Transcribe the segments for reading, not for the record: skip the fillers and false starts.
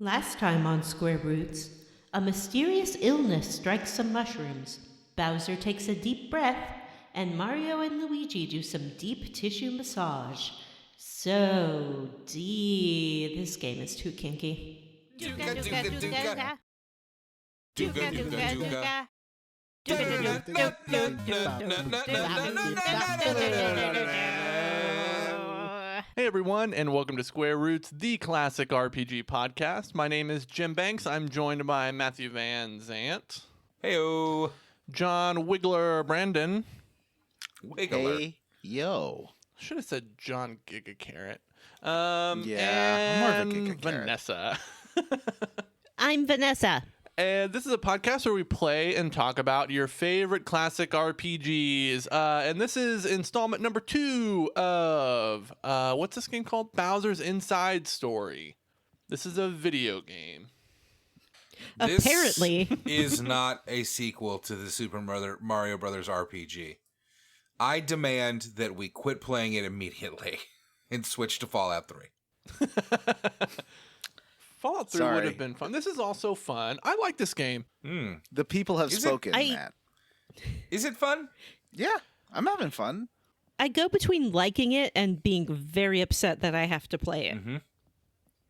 Last time on Square Roots, a mysterious illness strikes some mushrooms. Bowser takes a deep breath, and Mario and Luigi do some deep tissue massage. So deep. This game is too kinky. Dooga dooga dooga. Dooga dooga dooga. Hey everyone, and welcome to Square Roots, the classic RPG podcast. My name is Jim Banks. I'm joined by Matthew Van Zant. Heyo. John Wiggler Brandon. Wiggler. Hey, yo. Should have said John Giga Carrot. I'm more of a Giga Carrot. Vanessa. I'm Vanessa. And this is a podcast where we play and talk about your favorite classic RPGs. And this is installment number 2 of, what's this game called? Bowser's Inside Story. This is a video game. Apparently. This is not a sequel to the Super Mario Brothers RPG. I demand that we quit playing it immediately and switch to Fallout 3. Fallout 3 would have been fun. This is also fun. I like this game. The people have spoken, Matt. Is it fun? Yeah, I'm having fun. I go between liking it and being very upset that I have to play it. Mm-hmm.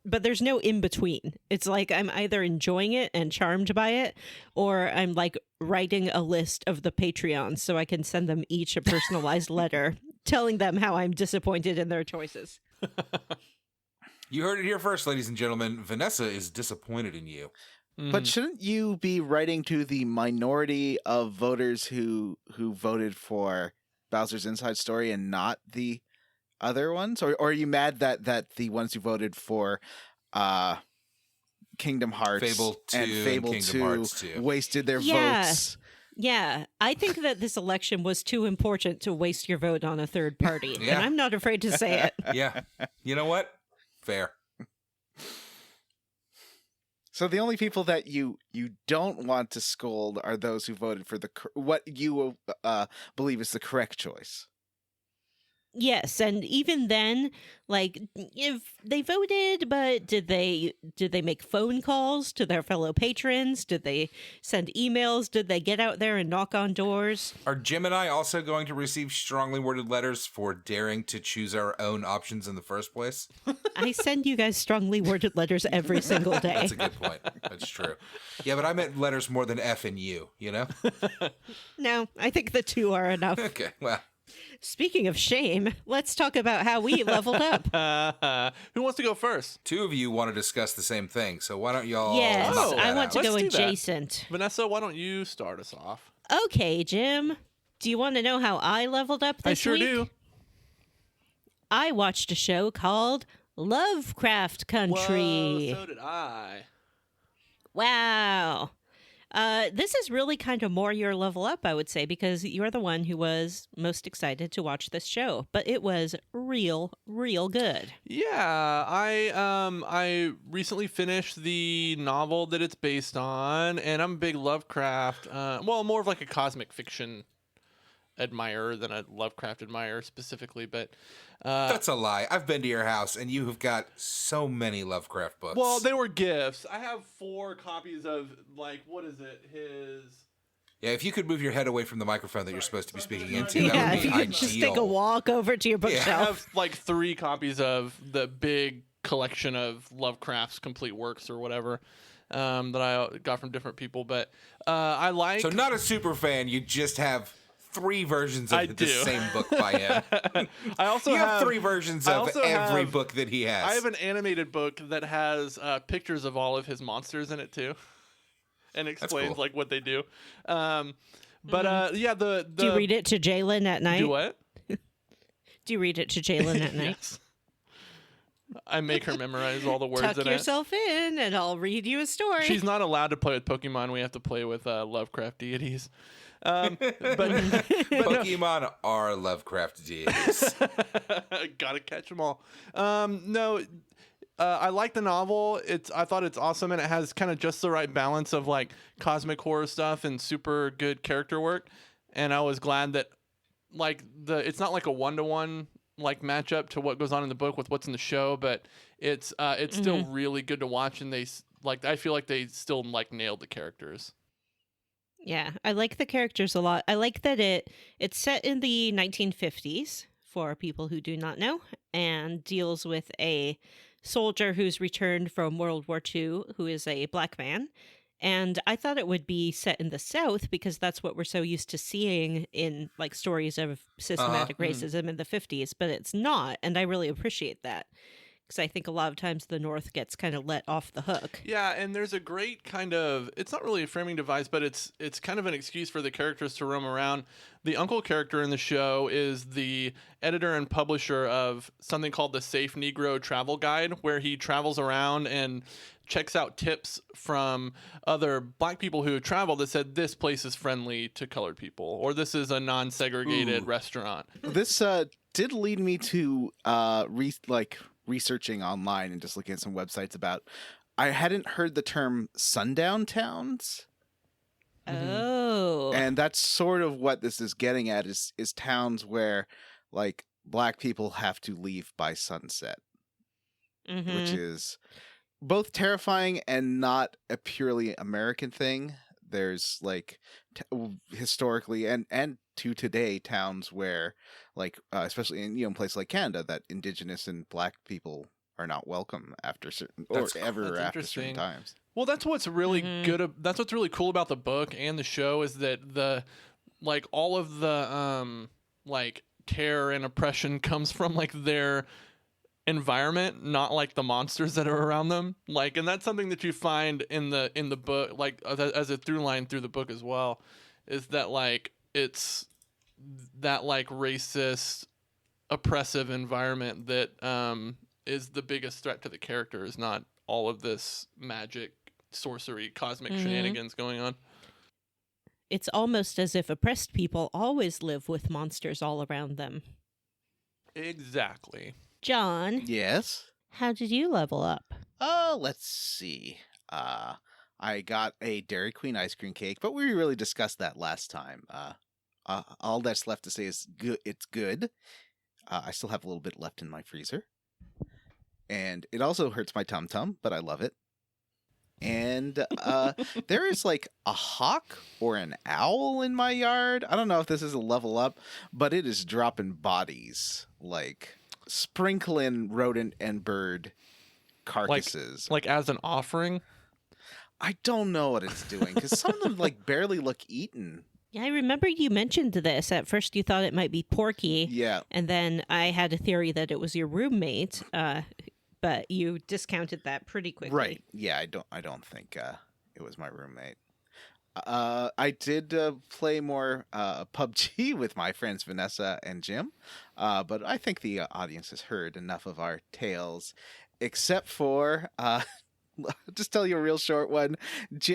But there's no in between. It's like I'm either enjoying it and charmed by it, or I'm like writing a list of the Patreons so I can send them each a personalized letter telling them how I'm disappointed in their choices. You heard it here first, ladies and gentlemen. Vanessa is disappointed in you. But shouldn't you be writing to the minority of voters who voted for Bowser's Inside Story and not the other ones? Or are you mad that the ones who voted for Kingdom Hearts Fable 2 and Fable Kingdom 2 Hearts 2. wasted their Yeah. votes? Yeah, I think that this election was too important to waste your vote on a third party. Yeah. And I'm not afraid to say it. Yeah. You know what? Fair. So the only people that you don't want to scold are those who voted for what you believe is the correct choice. Yes, and even then, like, if they voted, but did they make phone calls to their fellow patrons? Did they send emails? Did they get out there and knock on doors? Are Jim and I also going to receive strongly worded letters for daring to choose our own options in the first place? I send you guys strongly worded letters every single day. That's a good point. That's true. Yeah, but I meant letters more than F and U, you know? No, I think the 2 are enough. Okay, well. Speaking of shame, let's talk about how we leveled up. Who wants to go first? 2 of you want to discuss the same thing, so why don't y'all... Yes, knuckle I that want out? to go Let's do that. adjacent. Vanessa, why don't you start us off? Okay, Jim. Do you want to know how I leveled up this I sure week? do. I watched a show called Lovecraft Country. Whoa, so did I. Wow. This is really kind of more your level up, I would say, because you're the one who was most excited to watch this show. But it was real good. Yeah, I recently finished the novel that it's based on, and I'm a big Lovecraft. Well, more of like a cosmic fiction admirer than a Lovecraft admirer specifically, but That's a lie. I've been to your house, and you have got so many Lovecraft books. well, they were gifts. I have 4 copies of, like, what is it? His... Yeah, if you could move your head away from the microphone that you're supposed to be speaking into, Yeah, that if would you be could ideal. just take a walk over to your I bookshelf. have like 3 copies of the big collection of Lovecraft's complete works or whatever that I got from different people. But I like... So not a super fan, you just have 3 versions I of the do. same book by him. I also You have 3 versions I of also every have- book that he has. I have an animated book that has pictures of all of his monsters in it too, and explains cool. like what they do. But yeah, the Do you read it to Jalen at night? Do what? Do you read it to Jalen at night? Yes. I make her memorize all the words Tuck in yourself in, and I'll read you a story. it. She's not allowed to play with Pokemon. We have to play with Lovecraft deities. But Pokemon are Lovecraft deities. gotta catch them all. No, I like the novel. I thought it's awesome, and it has kind of just the right balance of like cosmic horror stuff and super good character work. And I was glad that like it's not like a 1-to-1 like match up to what goes on in the book with what's in the show, but it's still really good to watch, and I feel like they still like nailed the characters. Yeah, I like the characters a lot. I like that it's set in the 1950s for people who do not know, and deals with a soldier who's returned from World War II who is a black man. And I thought it would be set in the South because that's what we're so used to seeing in like stories of systematic racism in the 50s, but it's not, and I really appreciate that. Because I think a lot of times the North gets kind of let off the hook. Yeah, and there's a great kind of, it's not really a framing device, but it's kind of an excuse for the characters to roam around. The uncle character in the show is the editor and publisher of something called the Safe Negro Travel Guide, where he travels around and checks out tips from other black people who travel that said this place is friendly to colored people, or this is a non-segregated restaurant. This did lead me to researching online and just looking at some websites about. I hadn't heard the term sundown towns. Oh. And that's sort of what this is getting at is towns where like black people have to leave by sunset, which is both terrifying and not a purely American thing. There's like historically and to today towns where like especially in places like Canada that Indigenous and black people are not welcome after certain after certain times. Well, that's what's really good. That's what's really cool about the book and the show is that all of the like terror and oppression comes from like their environment, not like the monsters that are around them. Like, and that's something that you find in the book, like as a through line through the book as well, is that like it's that like racist, oppressive environment that is the biggest threat to the characters, not all of this magic, sorcery, cosmic shenanigans going on. It's almost as if oppressed people always live with monsters all around them. Exactly. John. Yes? How did you level up? Let's see. I got a Dairy Queen ice cream cake, but we really discussed that last time. All that's left to say is good. It's good. I still have a little bit left in my freezer. And it also hurts my tum-tum, but I love it. And there is like a hawk or an owl in my yard. I don't know if this is a level up, but it is dropping bodies, like sprinkling rodent and bird carcasses. Like as an offering? I don't know what it's doing, because some of them like barely look eaten. Yeah, I remember you mentioned this. At first you thought it might be Porky. Yeah. And then I had a theory that it was your roommate. But you discounted that pretty quickly. Right. Yeah, I don't think it was my roommate. I did play more PUBG with my friends Vanessa and Jim, but I think the audience has heard enough of our tales, except for, just tell you a real short one.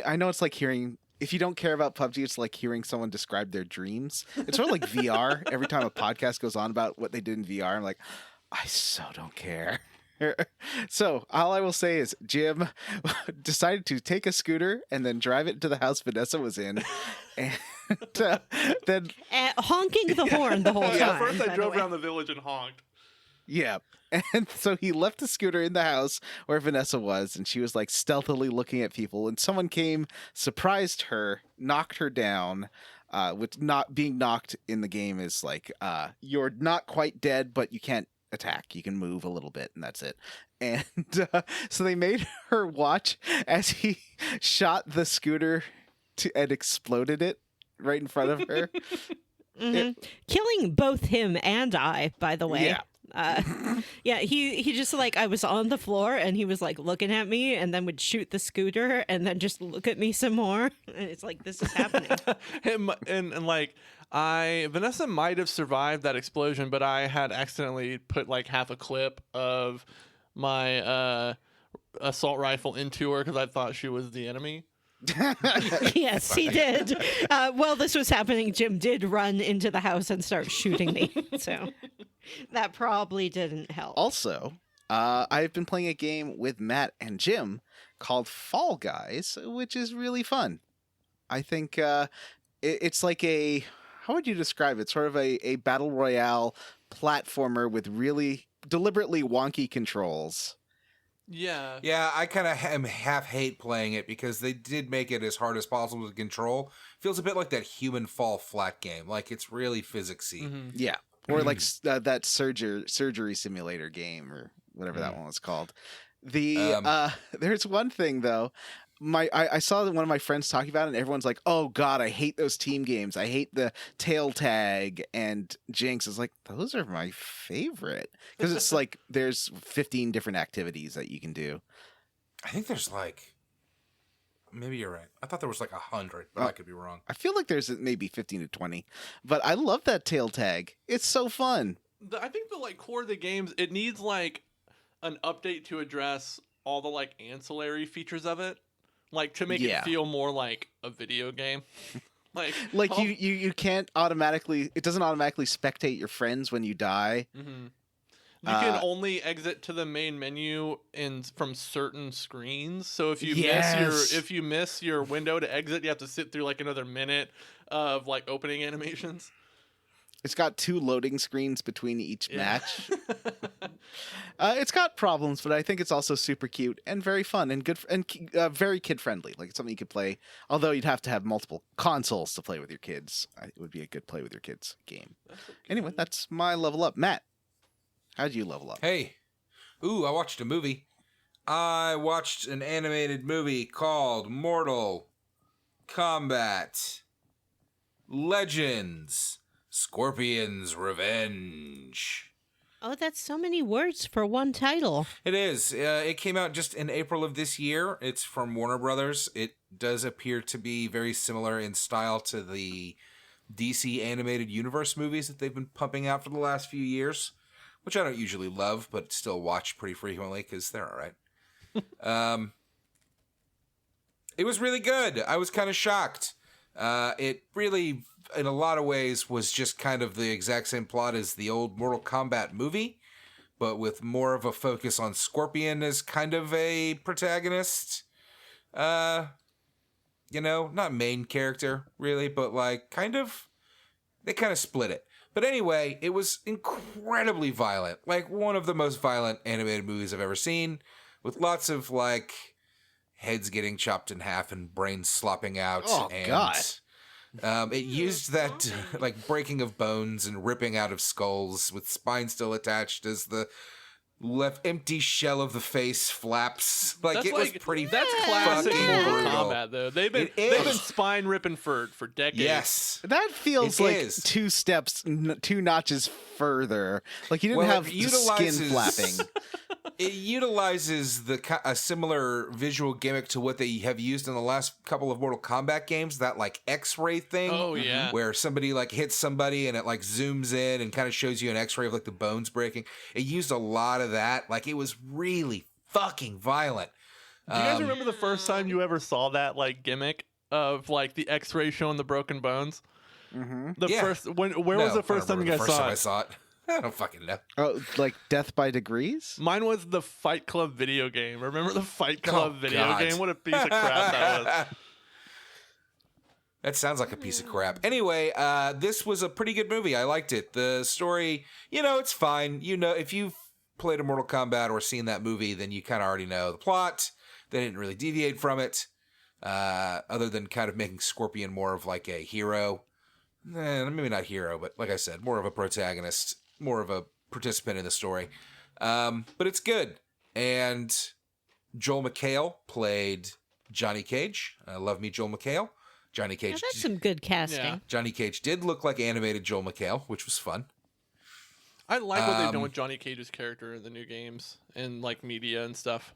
I know it's like hearing, if you don't care about PUBG, it's like hearing someone describe their dreams. It's sort of like VR. Every time a podcast goes on about what they did in VR, I'm like, I so don't care. So all I will say is Jim decided to take a scooter and then drive it to the house Vanessa was in, and then honking the horn the whole time. Yeah, first I drove around the village and honked. Yeah. And so he left the scooter in the house where Vanessa was, and she was like stealthily looking at people, and someone came, surprised her, knocked her down. Which not being knocked in the game is like you're not quite dead, but you can't attack. You can move a little bit, and that's it. And so they made her watch as he shot the scooter and exploded it right in front of her. Killing both him and I, by the way. Yeah. He just like, I was on the floor and he was like looking at me and then would shoot the scooter and then just look at me some more. And it's like, this is happening. and like Vanessa might have survived that explosion, but I had accidentally put like half a clip of my assault rifle into her because I thought she was the enemy. Yes, he did. While this was happening, Jim did run into the house and start shooting me. So that probably didn't help. Also, I've been playing a game with Matt and Jim called Fall Guys, which is really fun. I think it's like a, how would you describe it? Sort of a battle royale platformer with really deliberately wonky controls. Yeah. Yeah, I kind of half hate playing it because they did make it as hard as possible to control. Feels a bit like that Human Fall Flat game. Like, it's really physicsy. Mhm. Yeah. Or like that surgery simulator game or whatever that one was called. There's one thing though. I saw one of my friends talking about it, and everyone's like, "Oh God, I hate those team games. I hate the tail tag and Jinx." Is like, those are my favorite because it's like there's 15 different activities that you can do. I think there's like, maybe you're right. I thought there was like 100, but I could be wrong. I feel like there's maybe 15 to 20, but I love that tail tag. It's so fun. I think the like core of the games, it needs like an update to address all the like ancillary features of it, like to make it feel more like a video game. like you can't automatically. It doesn't automatically spectate your friends when you die. Mm-hmm. You can only exit to the main menu from certain screens. So if you miss your window to exit, you have to sit through like another minute of like opening animations. It's got 2 loading screens between each match. It's got problems, but I think it's also super cute and very fun and good and very kid friendly. Like it's something you could play. Although you'd have to have multiple consoles to play with your kids. It would be a good play with your kids game. Anyway, that's my level up. Matt, how'd you level up? Hey, I watched a movie. I watched an animated movie called Mortal Kombat Legends Scorpion's Revenge. Oh, that's so many words for one title. It is. It came out just in April of this year. It's from Warner Brothers. It does appear to be very similar in style to the DC animated universe movies that they've been pumping out for the last few years, which I don't usually love, but still watch pretty frequently because they're all right. It was really good. I was kind of shocked. It really, in a lot of ways, was just kind of the exact same plot as the old Mortal Kombat movie, but with more of a focus on Scorpion as kind of a protagonist. Not main character, really, but like they kind of split it. But anyway, it was incredibly violent. Like one of the most violent animated movies I've ever seen, with lots of like heads getting chopped in half and brains slopping out. Oh, and, God. It used that like breaking of bones and ripping out of skulls with spine still attached as the left empty shell of the face flaps. Like that's it was pretty. That's classic fucking Mortal brutal. Kombat, though. They've been spine ripping for decades. Yes. That feels It like is. 2 steps, 2 notches further. Like you didn't Well, have it the skin utilizes- flapping. It utilizes a similar visual gimmick to what they have used in the last couple of Mortal Kombat games, that like X-ray thing. Oh, yeah. Where somebody like hits somebody and it like zooms in and kind of shows you an X-ray of like the bones breaking. It used a lot of that. Like it was really fucking violent. Do you guys remember the first time you ever saw that like gimmick of like the X-ray showing the broken bones? Mm-hmm. Where was the first time you guys saw I it? saw it. I don't fucking know. Oh, like Death by Degrees? Mine was the Fight Club video game. Remember the Fight Club video God. game? What a piece of crap that was. That sounds like a piece of crap. Anyway, this was a pretty good movie. I liked it. The story, it's fine. If you've played a Mortal Kombat or seen that movie, then you kind of already know the plot. They didn't really deviate from it, other than kind of making Scorpion more of like a hero. Maybe not hero, but like I said, more of a protagonist, more of a participant in the story. But it's good. And Joel McHale played Johnny Cage. I love me Joel McHale. Johnny Cage. Now that's some good casting. Yeah. Johnny Cage did look like animated Joel McHale, which was fun. I like what they've done with Johnny Cage's character in the new games and like media and stuff.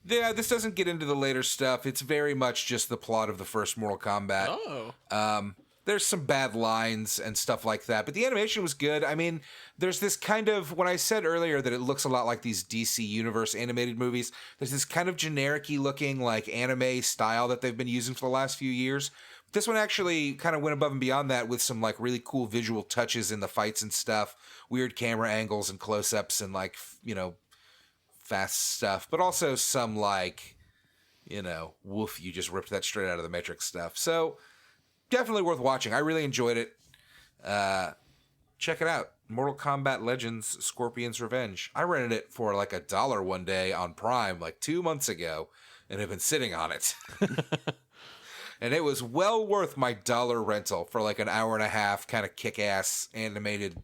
Yeah, this doesn't get into the later stuff. It's very much just the plot of the first Mortal Kombat. Oh. There's some bad lines and stuff like that, but the animation was good. I mean, there's this kind of, when I said earlier that it looks a lot like these DC Universe animated movies, there's this kind of generic-y looking like anime style that they've been using for the last few years. This one actually kind of went above and beyond that with some like really cool visual touches in the fights and stuff, weird camera angles and close-ups and like, fast stuff, but also some like, woof, you just ripped that straight out of the Matrix stuff. So definitely worth watching. I really enjoyed it. Check it out. Mortal Kombat Legends Scorpion's Revenge. I rented it for like $1 one day on Prime like 2 months ago and have been sitting on it. And it was well worth my $1 rental for like an hour and a half kind of kick-ass animated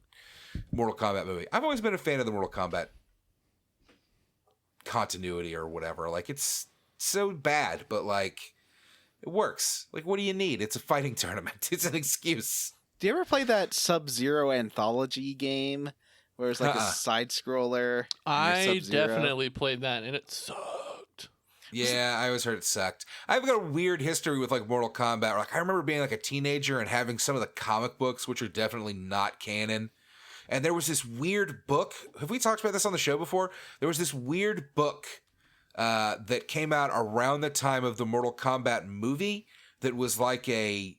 Mortal Kombat movie. I've always been a fan of the Mortal Kombat continuity or whatever. Like, it's so bad, but like, it works. Like, what do you need? It's a fighting tournament. It's an excuse. Do you ever play that Sub-Zero anthology game where it's like a side scroller? I definitely played that, and it sucked. Yeah, I always heard it sucked. I've got a weird history with like Mortal Kombat. Like, I remember being like a teenager and having some of the comic books, which are definitely not canon. And there was this weird book. Have we talked about this on the show before? There was this weird book that came out around the time of the Mortal Kombat movie that was like a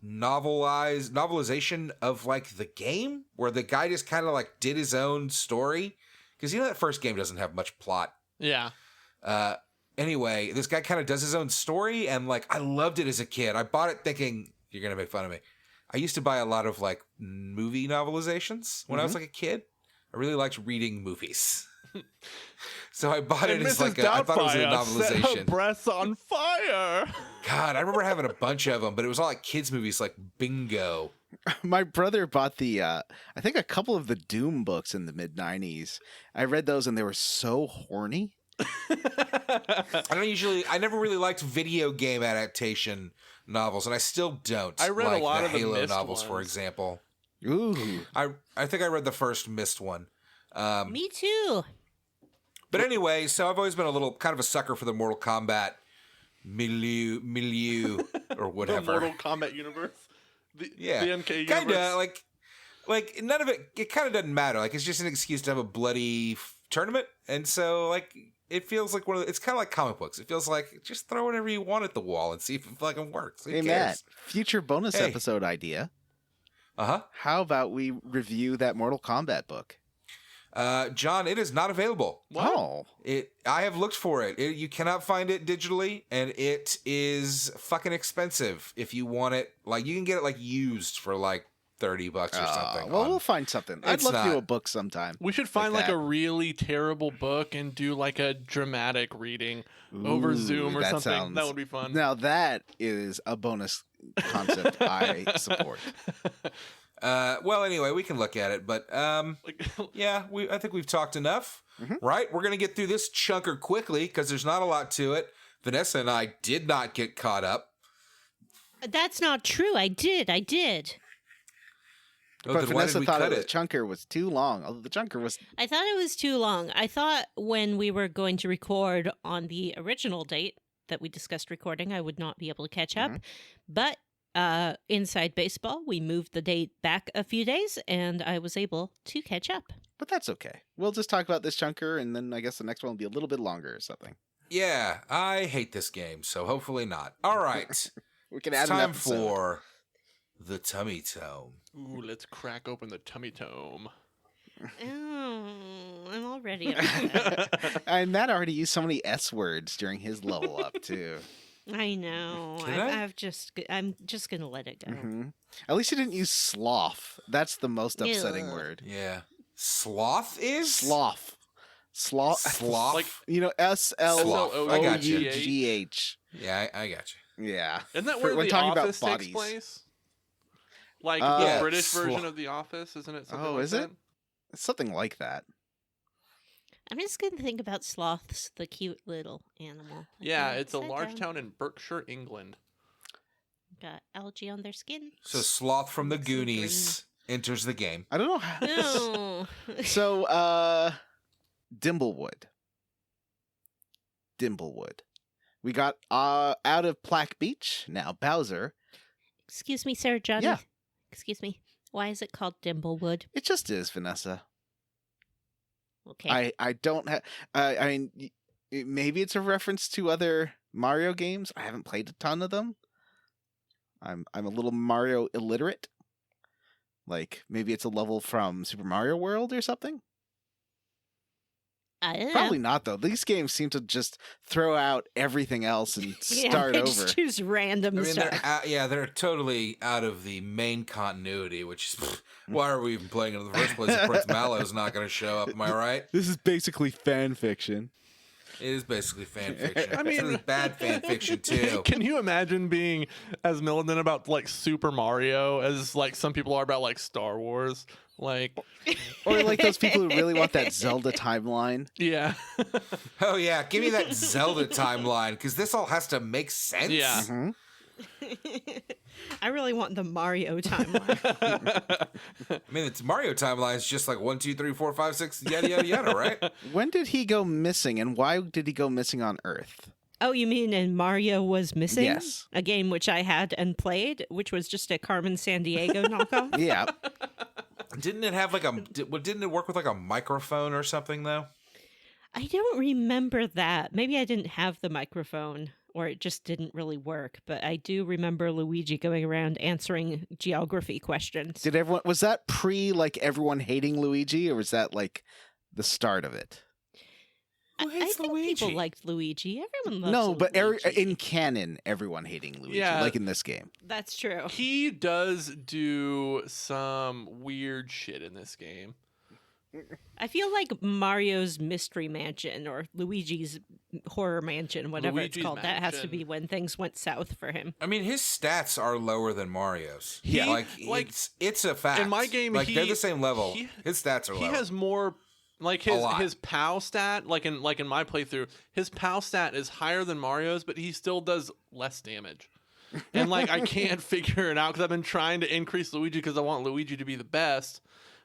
novelization of like the game, where the guy just kind of like did his own story, because that first game doesn't have much plot. Yeah. Anyway, this guy kind of does his own story, and like, I loved it as a kid. I bought it thinking you're gonna make fun of me. I used to buy a lot of like movie novelizations when I was like a kid. I really liked reading movies. So I bought it as like I thought it was a novelization. Set her breasts on fire. God, I remember having a bunch of them, but it was all like kids movies like Bingo. My brother bought I think a couple of the Doom books in the mid-90s. I read those and they were so horny. I never really liked video game adaptation novels, and I still don't. I read like a lot the of the Halo Myst novels, ones. for example. Ooh. I think I read the first Myst one. Me too. But anyway, so I've always been a little kind of a sucker for the Mortal Kombat milieu or whatever. The Mortal Kombat universe. The MK universe. Kind of like none of it kind of doesn't matter. Like, it's just an excuse to have a bloody tournament. And so like, it feels like it's kind of like comic books. It feels like just throw whatever you want at the wall and see if it fucking works. Who Hey, cares? Matt, future bonus episode idea. Uh-huh. How about we review that Mortal Kombat book? John, it is not available. Wow. I have looked for it. You cannot find it digitally, and it is fucking expensive if you want it. Like, you can get it like used for like $30 or something. Well, we'll find something. I'd It's love to do not. a book sometime. We should find like that. a really terrible book and do like a dramatic reading over Ooh, Zoom or that something. sounds- That would be fun. Now that is a bonus concept I support. Well, anyway, we can look at it, but Like, yeah, I think we've talked enough, Mhm. right? We're gonna get through this chunker quickly because there's not a lot to it. Vanessa and I did not get caught up. That's not true. I did. Oh, But then why did Vanessa we thought cut the it? chunker was too long. Although the chunker was I thought it was too long. I thought when we were going to record on the original date that we discussed recording, I would not be able to catch up. But inside baseball, we moved the date back a few days, and I was able to catch up. But that's okay. We'll just talk about this chunker, and then I guess the next one will be a little bit longer or something. Yeah, I hate this game, so hopefully not. All right, We can it's add an time episode. for the Tummy Tome. ooh, let's crack open the tummy tome. Oh, I'm already upset. And Matt already used so many S words during his level up too. I know. Did I? I'm just gonna let it go. hmm At least you didn't use sloth. That's the most upsetting Ugh. word. Yeah, sloth is Sloth. Sloth. Sloth. Like- You know, Sloth. I got you. SLOUGH. Yeah, I got you. Yeah. Isn't that For- where when the talking about Office takes bodies. place? Like Yeah, the British sloth. version of the Office, isn't it? Something Oh, like is that? it? Something like that. I'm just gonna think about sloths, the cute little animal. Yeah, Okay, it's a upside large down. town in Berkshire, England. Got algae on their skin. So Sloth from the Looks so Goonies enters the game. I don't know how. No. So, Dimblewood. We got out of Plaque Beach. Now Bowser. Excuse me, Sarah Johnny. Yeah. Excuse me. Why is it called Dimblewood? It just is, Vanessa. Okay. I don't have. I mean, maybe it's a reference to other Mario games. I haven't played a ton of them. I'm a little Mario illiterate. Like maybe it's a level from Super Mario World or something. I don't Probably know. not though. These games seem to just throw out everything else and start they over. just choose random I mean, stuff. they're totally out of the main continuity, which is, why are we even playing it in the first place if Prince Mallow's not going to show up, am I right? This is basically fan fiction. It is basically fan fiction. I mean- it's really bad fan fiction, too. Can you imagine being as militant about like Super Mario as like some people are about like Star Wars? Like, Or like those people who really want that Zelda timeline. yeah, Oh, yeah, give me that Zelda timeline, because this all has to make sense. Yeah. Mhm. I really want the Mario timeline. I mean, it's Mario timeline's just like 1, 2, 3, 4, 5, 6, yada, yada, yada, right? When did he go missing and why did he go missing on Earth? Oh, you mean in Mario Was Missing? Yes. A game which I had and played, which was just a Carmen Sandiego knockoff. Yeah. Didn't it have like didn't it work with like a microphone or something, though? I don't remember that. Maybe I didn't have the microphone or it just didn't really work, but I do remember Luigi going around answering geography questions. Did everyone was that pre like everyone hating Luigi or was that like the start of it? Who I hates think Luigi? people liked Luigi. Everyone loves No, but Luigi. in canon everyone hating Luigi Yeah. like in this game. That's true. he does do some weird shit in this game. I feel like Mario's Mystery Mansion or Luigi's Horror Mansion, whatever Luigi's it's called, that has to Mansion. be when things went south for him. I mean, his stats are lower than Mario's. Yeah. like Like, it's a fact. in my game, like they're he- the same level. he- His stats are He lower. has more like A lot. his POW stat, like in my playthrough, his POW stat is higher than Mario's, but he still does less damage. And like I can't figure it out because I've been trying to increase Luigi because I want Luigi to be the best.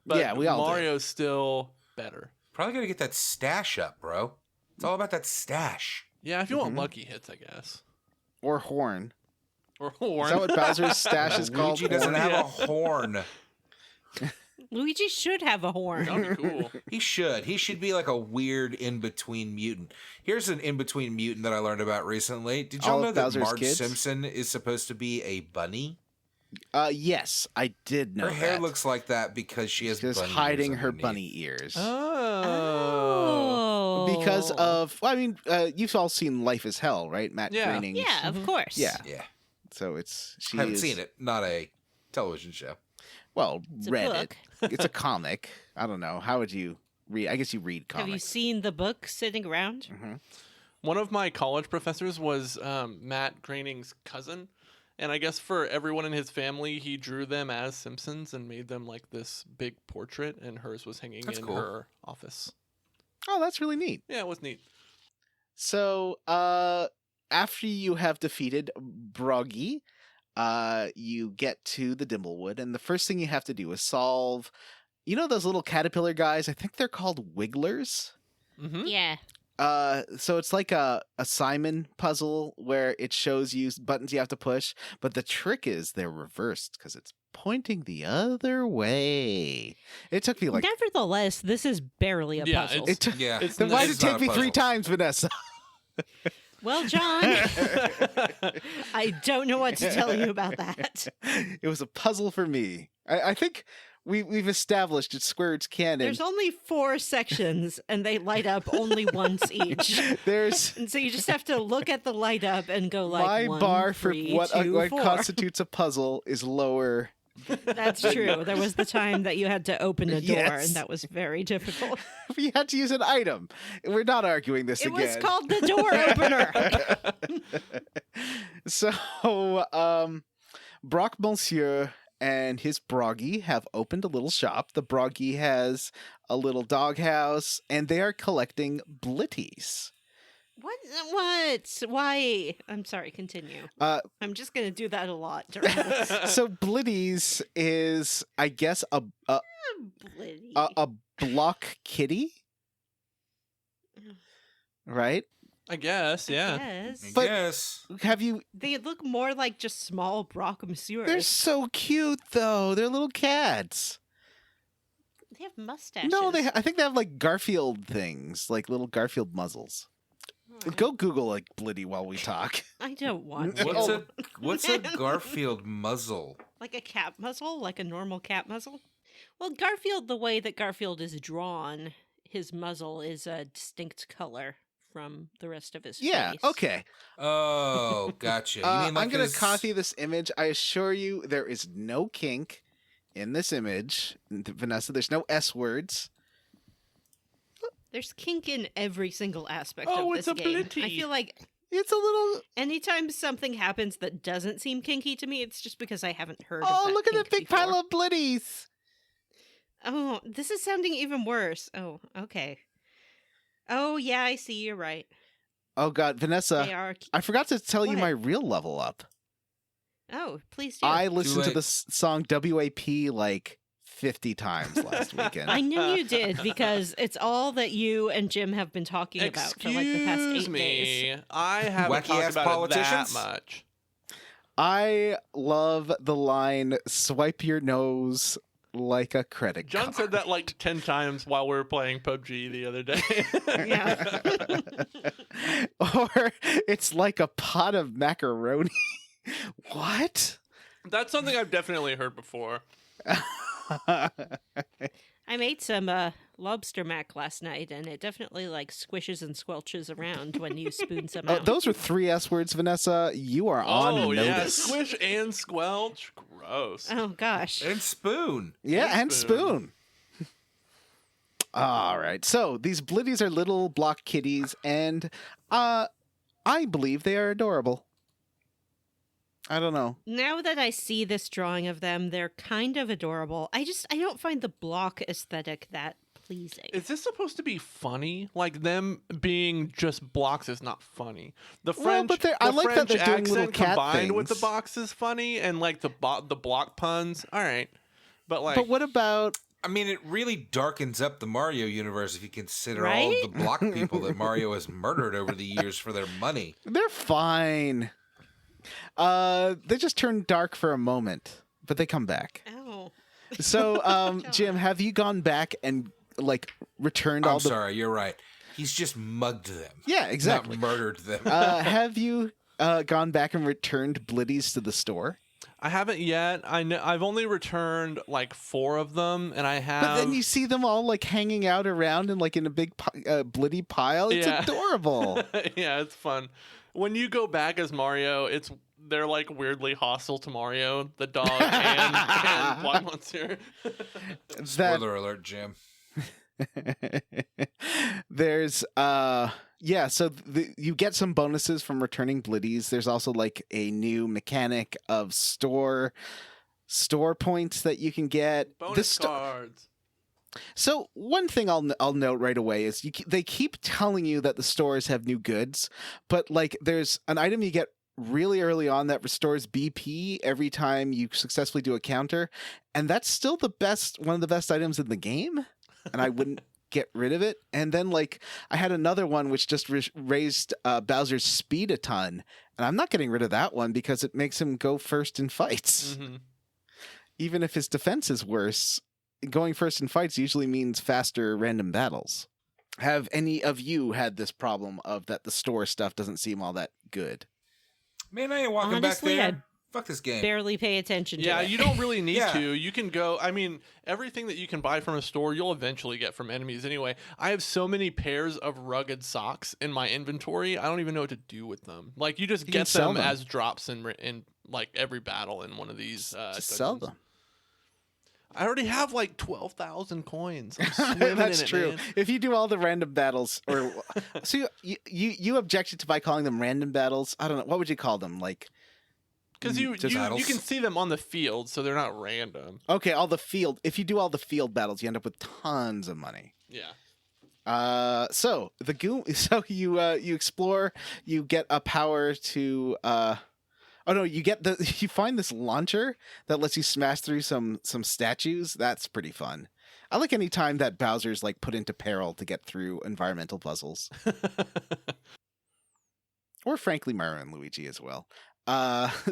But Yeah, we all do. Mario's still better. Probably gotta get that stash up, bro. It's all about that stash. Yeah, if you want lucky hits, I guess. Or horn. Or Is horn. that what Bowser's stash is called? Luigi doesn't Horn? have a horn. Luigi should have a horn. That'd be cool. He should. He should be like a weird in-between mutant. Here's an in-between mutant that I learned about recently. Did y'all All know of that Bowser's Marge kids? Simpson is supposed to be a bunny? Yes, I did know Her hair that. looks like that because she has just bunny hiding ears her underneath. bunny ears. Oh. Because of, well, I mean, you've all seen Life is Hell, right? Matt Yeah. Groening's. Yeah, of course. Yeah. Yeah. So it's she I haven't is, seen it. Not a television show. Well, It's a read book. it. It's a comic. I don't know. How would you read? I guess you read Have you comics. seen the book sitting around? One of my college professors was Matt Groening's cousin, and I guess for everyone in his family, he drew them as Simpsons and made them like this big portrait, and hers was hanging That's in cool. her office. Oh, that's really neat. Yeah, it was neat. So, after you have defeated Broggy, you get to the Dimblewood, and the first thing you have to do is solve. You know those little caterpillar guys? I think they're called Wigglers. Mm-hmm. Yeah. So it's like a Simon puzzle where it shows you buttons you have to push, but the trick is they're reversed because it's pointing the other way. It took me like Nevertheless, this is barely a Yeah, puzzle. it took. Yeah. It's Then why This did it is take not a me 3 puzzle. times, Vanessa? Well, John, I don't know what to tell you about that. It was a puzzle for me. I think we've established it's Square's canon. There's only 4 sections, and they light up only once each. There's And so you just have to look at the light up and go like, my 1, bar for 3, what 2, 4. constitutes a puzzle is lower. That's true. There was the time that you had to open a door, Yes. and that was very difficult. You had to use an item. We're not arguing this It again. was called the door opener. So, Brock Monsieur and his Broggy have opened a little shop. The Broggy has a little doghouse, and they are collecting blitties. What? Why? I'm sorry, continue. I'm just going to do that a lot during this. So, blitties is, I guess, a Blitty. block kitty, right? I guess, yeah. Yes. But- Yes. Have you? They look more like just small Brock Monsieur. They're so cute, though. They're little cats. They have mustaches. No, I think they have like Garfield things, like little Garfield muzzles. Go Google like Blitty while we talk. I don't want to. What's a Garfield muzzle? Like a cat muzzle? Like a normal cat muzzle? Well, Garfield, the way that Garfield is drawn, his muzzle is a distinct color from the rest of his Yeah, face. okay. Oh, gotcha. You mean like I'm going his... to copy this image. I assure you there is no kink in this image. Vanessa, there's no S words. There's kink in every single aspect Oh, of it's this a game. blitty. I feel like It's a little... anytime something happens that doesn't seem kinky to me, it's just because I haven't heard of Oh, that look at the kink big before. pile of blitties. Oh, this is sounding even worse. Oh, okay. Oh, yeah, I see. You're right. Oh, God, They Vanessa, are. I forgot to tell you What? my real level up. Oh, please do. I listened to it. the song WAP like 50 times last weekend. I knew you did because it's all that you and Jim have been talking about for like the past 8 Excuse me. days. I haven't Wacky-ass talked about it that politicians? much. I love the line, swipe your nose like a credit John card. said that like 10 times while we were playing PUBG the other day. Yeah. Or it's like a pot of macaroni. What? That's something I've definitely heard before. I made some lobster mac last night, and it definitely like squishes and squelches around when you spoon some out. Those were 3 S words, Vanessa. You are on Oh, yeah. notice. Squish and squelch. Gross. Oh gosh. And spoon. Yeah, and spoon. spoon. All right. So these blitties are little block kitties, and I believe they are adorable. I don't know. Now that I see this drawing of them, they're kind of adorable. I don't find the block aesthetic that pleasing. Is this supposed to be funny? Like them being just blocks is not funny. The Well, French, but the I like that French they're doing little accent cat combined with the things. box is funny, and like the block puns. All right, but like, But what about... I mean, it really darkens up the Mario universe if you consider all Right? of the block people that Mario has murdered over the years for their money. They're fine. They just turn dark for a moment, but they come back. Oh. So, Jim, have you gone back and like returned all I'm the... sorry, you're right. He's just mugged them. Yeah, exactly. Not murdered them. Have you gone back and returned blitties to the store? I haven't yet. I know I've only returned like 4 of them, and I have. But then you see them all like hanging out around and like in a big blitty pile. It's Yeah. adorable. Yeah, it's fun. When you go back as Mario, they're like weirdly hostile to Mario, the dog, and Block Monster. Spoiler alert, Jim. There's so you get some bonuses from returning blitties. There's also like a new mechanic of store points that you can get. Bonus cards. So one thing I'll note right away is they keep telling you that the stores have new goods, but like there's an item you get really early on that restores BP every time you successfully do a counter, and that's still one of the best items in the game, and I wouldn't get rid of it. And then like I had another one which just raised Bowser's speed a ton, and I'm not getting rid of that one because it makes him go first in fights. Mm-hmm. Even if his defense is worse, going first in fights usually means faster random battles. Have any of you had this problem of that the store stuff doesn't seem all that good? Man, I ain't walking Honestly, back there. I Fuck this game. barely pay attention to Yeah, it. you don't really need Yeah. to. You can go. I mean, everything that you can buy from a store, you'll eventually get from enemies anyway. I have so many pairs of rugged socks in my inventory. I don't even know what to do with them. Like, you just You can get sell them them. as drops in like every battle in one of these. Just sell dungeons. them. I already have like 12,000 coins. I'm swimming That's in it, true. man. If you do all the random battles, or so you objected to by calling them random battles. I don't know, what would you call them? Like, Because you Just battles. can see them on the field, so they're not random. okay, all the field. If you do all the field battles, you end up with tons of money. Yeah. So the goon. So you explore. You get a power to. Oh no! You find this launcher that lets you smash through some statues. That's pretty fun. I like any time that Bowser's like put into peril to get through environmental puzzles, or frankly Mario and Luigi as well.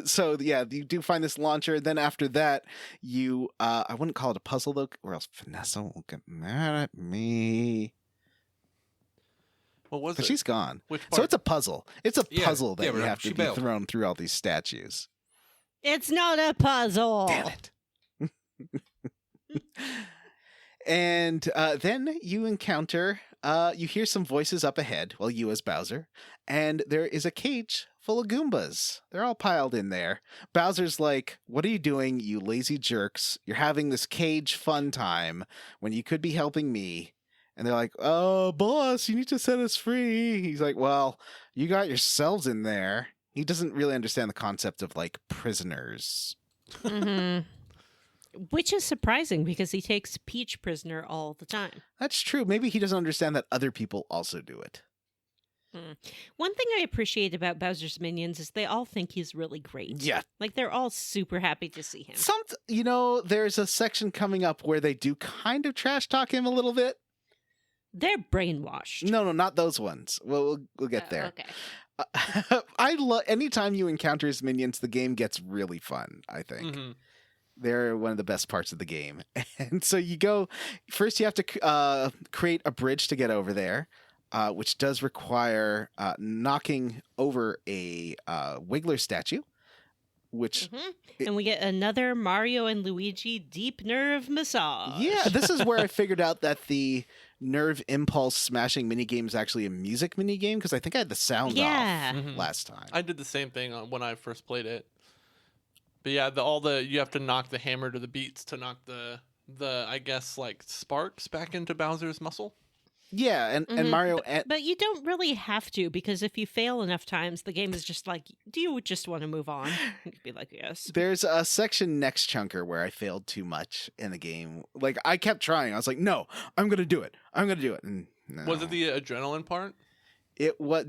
So yeah, you do find this launcher. Then after that, you I wouldn't call it a puzzle though, or else Vanessa will get mad at me. What was But it? she's gone. Which So part? it's a puzzle. It's a Yeah, puzzle that yeah, you but have to she be bailed. thrown through all these statues. It's not a puzzle. Damn it. And then you encounter, you hear some voices up ahead, well, you as Bowser, and there is a cage full of Goombas. They're all piled in there. Bowser's like, what are you doing, you lazy jerks? You're having this cage fun time when you could be helping me. And they're like, oh, boss, you need to set us free. He's like, well, you got yourselves in there. He doesn't really understand the concept of, like, prisoners. Mm-hmm. Which is surprising because he takes Peach prisoner all the time. That's true. Maybe he doesn't understand that other people also do it. One thing I appreciate about Bowser's minions is they all think he's really great. Yeah. Like, they're all super happy to see him. There's a section coming up where they do kind of trash talk him a little bit. They're brainwashed. No, not those ones. We'll get there. Okay. Anytime you encounter his minions, the game gets really fun, I think. Mm-hmm. They're one of the best parts of the game. And so you go, first you have to create a bridge to get over there, which does require knocking over a Wiggler statue, which... And we get another Mario and Luigi deep nerve massage. Yeah, this is where I figured out that the nerve impulse smashing minigame is actually a music minigame, because I think I had the sound off last time. I did the same thing when I first played it. But yeah, you have to knock the hammer to the beats to knock the I guess, like, sparks back into Bowser's muscle. Yeah, and Mario... But you don't really have to, because if you fail enough times, the game is just like, do you just want to move on? You could be like, yes. There's a section next chunker where I failed too much in the game. Like, I kept trying. I was like, no, I'm going to do it. I'm going to do it. And no. Was it the adrenaline part? It was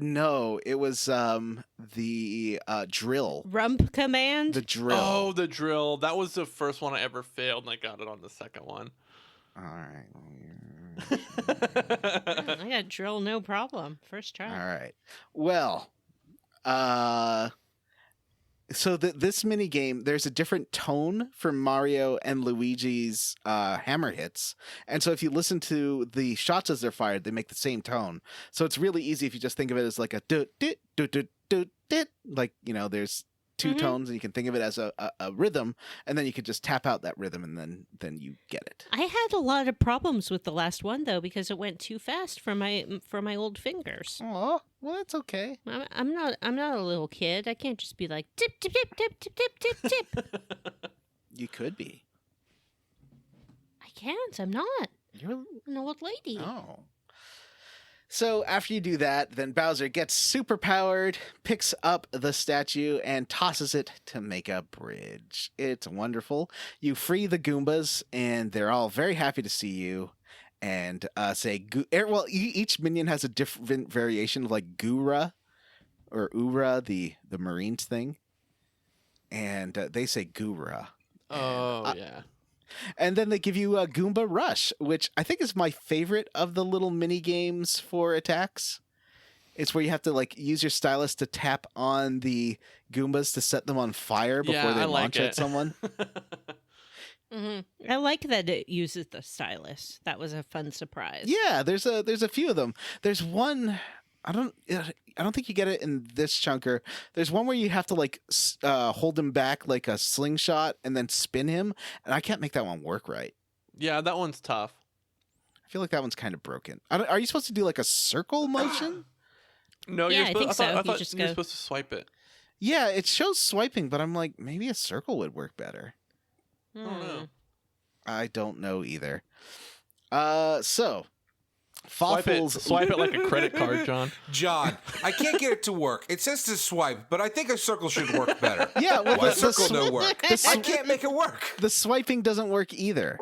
the drill. Rump command? The drill. Oh, the drill. That was the first one I ever failed, and I got it on the second one. All right. I got drill, no problem. First try. All right. Well, so this mini game, there's a different tone for Mario and Luigi's hammer hits, and so if you listen to the shots as they're fired, they make the same tone. So it's really easy if you just think of it as like a doot doot doot doot doot doot, like, there's two tones, and you can think of it as a rhythm, and then you could just tap out that rhythm, and then you get it. I had a lot of problems with the last one though, because it went too fast for my old fingers. Oh, well, that's okay. I'm not a little kid. I can't just be like tip tip tip tip tip tip tip tip. You could be. I can't. I'm not. You're an old lady. Oh. So after you do that, then Bowser gets super powered, picks up the statue, and tosses it to make a bridge. It's wonderful. You free the Goombas, and they're all very happy to see you. And say, each minion has a different variation of, like, Gura or Ura, the Marines thing. And they say Gura. Oh, yeah. And then they give you a Goomba Rush, which I think is my favorite of the little mini games for attacks. It's where you have to, like, use your stylus to tap on the Goombas to set them on fire before they launch at someone. I like that it uses the stylus. That was a fun surprise. Yeah, there's a few of them. There's one. I don't think you get it in this chunker. There's one where you have to, like, hold him back like a slingshot and then spin him, and I can't make that one work right. Yeah, that one's tough. I feel like that one's kind of broken. Are you supposed to do, like, a circle motion? No, yeah, I think so. I thought just you were supposed to swipe it. Yeah, it shows swiping, but I'm like, maybe a circle would work better. I don't know. I don't know either. So... Swipe it like a credit card, John. John, I can't get it to work. It says to swipe, but I think a circle should work better. Yeah, well, why circle don't work? I can't make it work. The swiping doesn't work either.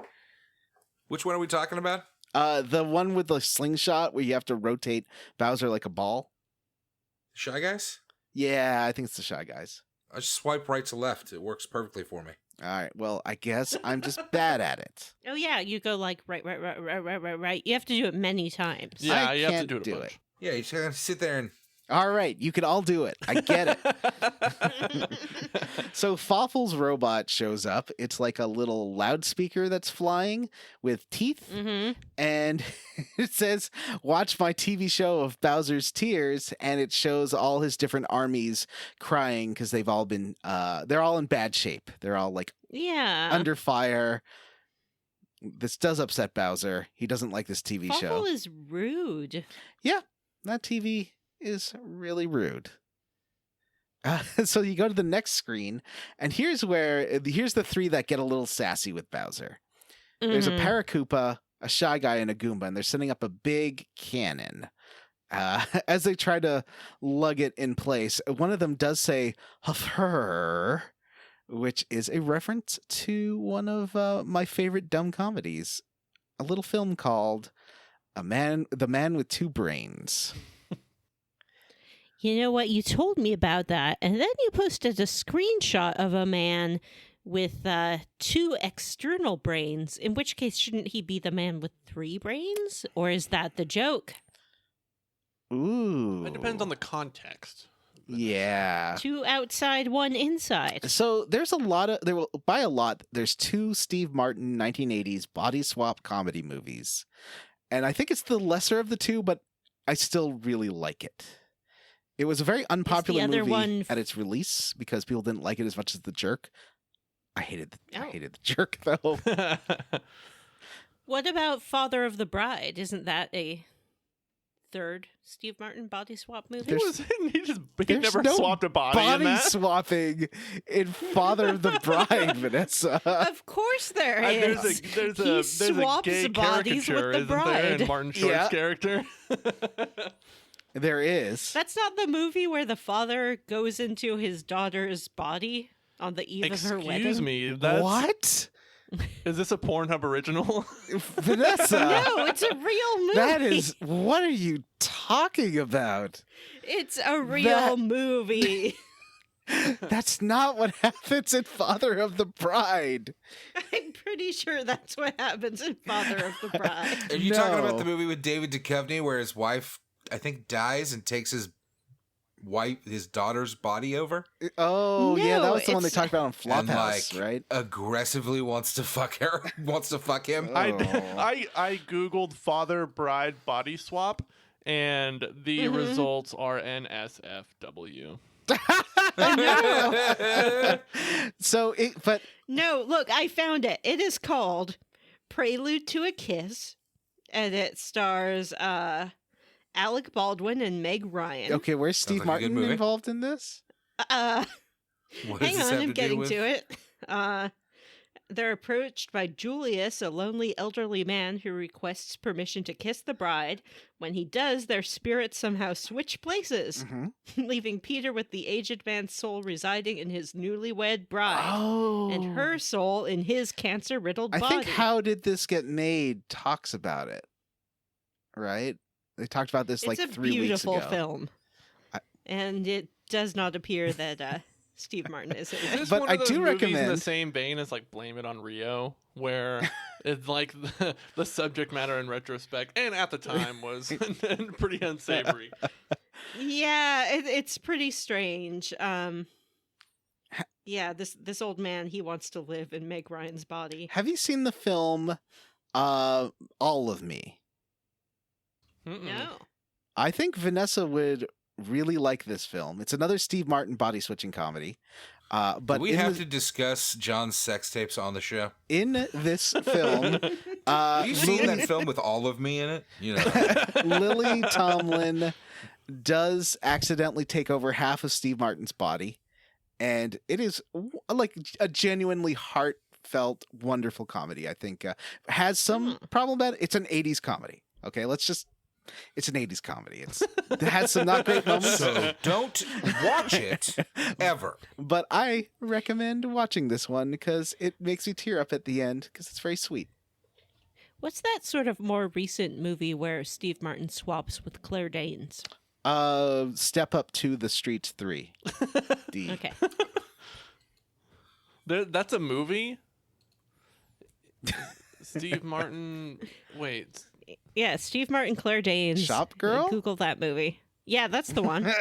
Which one are we talking about? The one with the slingshot where you have to rotate Bowser like a ball. Shy Guys? Yeah, I think it's the Shy Guys. I just swipe right to left. It works perfectly for me. All right. Well, I guess I'm just bad at it. Oh yeah, you go like right. You have to do it many times. Yeah, I you have to can't do it. do it. Yeah, you just gotta sit there and... All right, you can all do it. I get it. So Fawful's robot shows up. It's like a little loudspeaker that's flying with teeth. And it says, watch my TV show of Bowser's Tears. And it shows all his different armies crying because they've all been, they're all in bad shape. They're all like Yeah. under fire. this does upset Bowser. He doesn't like this TV show. Fawful is rude. Yeah, that TV is really rude. So you go to the next screen, and here's the three that get a little sassy with Bowser. There's a Mhm. Paracoopa, a Shy Guy, and a Goomba, and they're setting up a big cannon. As they try to lug it in place, one of them does say "Huffer," which is a reference to one of my favorite dumb comedies, a little film called The Man with Two Brains. You know what? You told me about that, and then you posted a screenshot of a man with 2 external brains. In which case, shouldn't he be the man with 3 brains? Or is that the joke? Ooh. It depends on the context. Yeah. 2 outside, 1 inside. So there's there's 2 Steve Martin 1980s body swap comedy movies. And I think it's the lesser of the 2, but I still really like it. It was a very unpopular other movie one at its release because people didn't like it as much as The Jerk. I hated Oh. The Jerk though. What about Father of the Bride? Isn't that a 3rd Steve Martin body swap movie? He There's never no swapped a body in Body that. swapping in Father of the Bride, Vanessa. Of course there is. There's He a swaps gay bodies with caricature, the isn't there, in bride. Martin Short's Yeah. character? There is. That's not the movie where the father goes into his daughter's body on the eve of her wedding. Excuse me. That's, What? Is this a Pornhub original? Vanessa. No, it's a real movie. That is, what are you talking about? It's a real movie. That's not what happens in Father of the Bride. I'm pretty sure that's what happens in Father of the Bride. Are you talking about No. the movie with David Duchovny where his wife, I think, dies and takes his daughter's body over Oh, yeah, that No, was the one they it's- talked about on and Flophouse, like right? aggressively wants to fuck her, wants to fuck him? Oh. I googled father bride body swap, and the results are NSFW. But No, look, I found it. It is called Prelude to a Kiss, and it stars Alec Baldwin and Meg Ryan. okay, where's Sounds Steve like a good Martin movie. involved in this? What does Hang this on, have I'm to do getting with- to it. They're approached by Julius, a lonely elderly man who requests permission to kiss the bride. When he does, their spirits somehow switch places, Mhm. leaving Peter with the aged man's soul residing in his newlywed bride, Oh. and her soul in his cancer-riddled I body. think How Did This Get Made talks about it, right? They talked about this like it's a 3 weeks beautiful ago. film, I- and it does not appear that Steve Martin is in Is it. this But one I of those do movies in the recommend- same vein as like Blame It on Rio, where it's like the subject matter in retrospect and at the time was pretty unsavory. Yeah, it's pretty strange. Yeah, this old man, he wants to live in Meg Ryan's body. Have you seen the film All of Me? Mm-mm. No. I think Vanessa would really like this film. It's another Steve Martin body switching comedy. But Do we in have the- to discuss John's sex tapes on the show? in this film, Have you seen Lily, that film with all of me in it? You know, Lily Tomlin does accidentally take over half of Steve Martin's body, and it is like a genuinely heartfelt, wonderful comedy. I think has some problem about it. It's an '80s comedy. Okay, it's an '80s comedy. It has some not great moments. so don't watch it ever. But I recommend watching this one because it makes me tear up at the end because it's very sweet. What's that sort of more recent movie where Steve Martin swaps with Claire Danes? Step Up to the Streets 3. D. Okay. That's a movie. Steve Martin. Wait. Yeah, Steve Martin, Claire Danes. Shop Girl? Google that movie. Yeah, that's the one.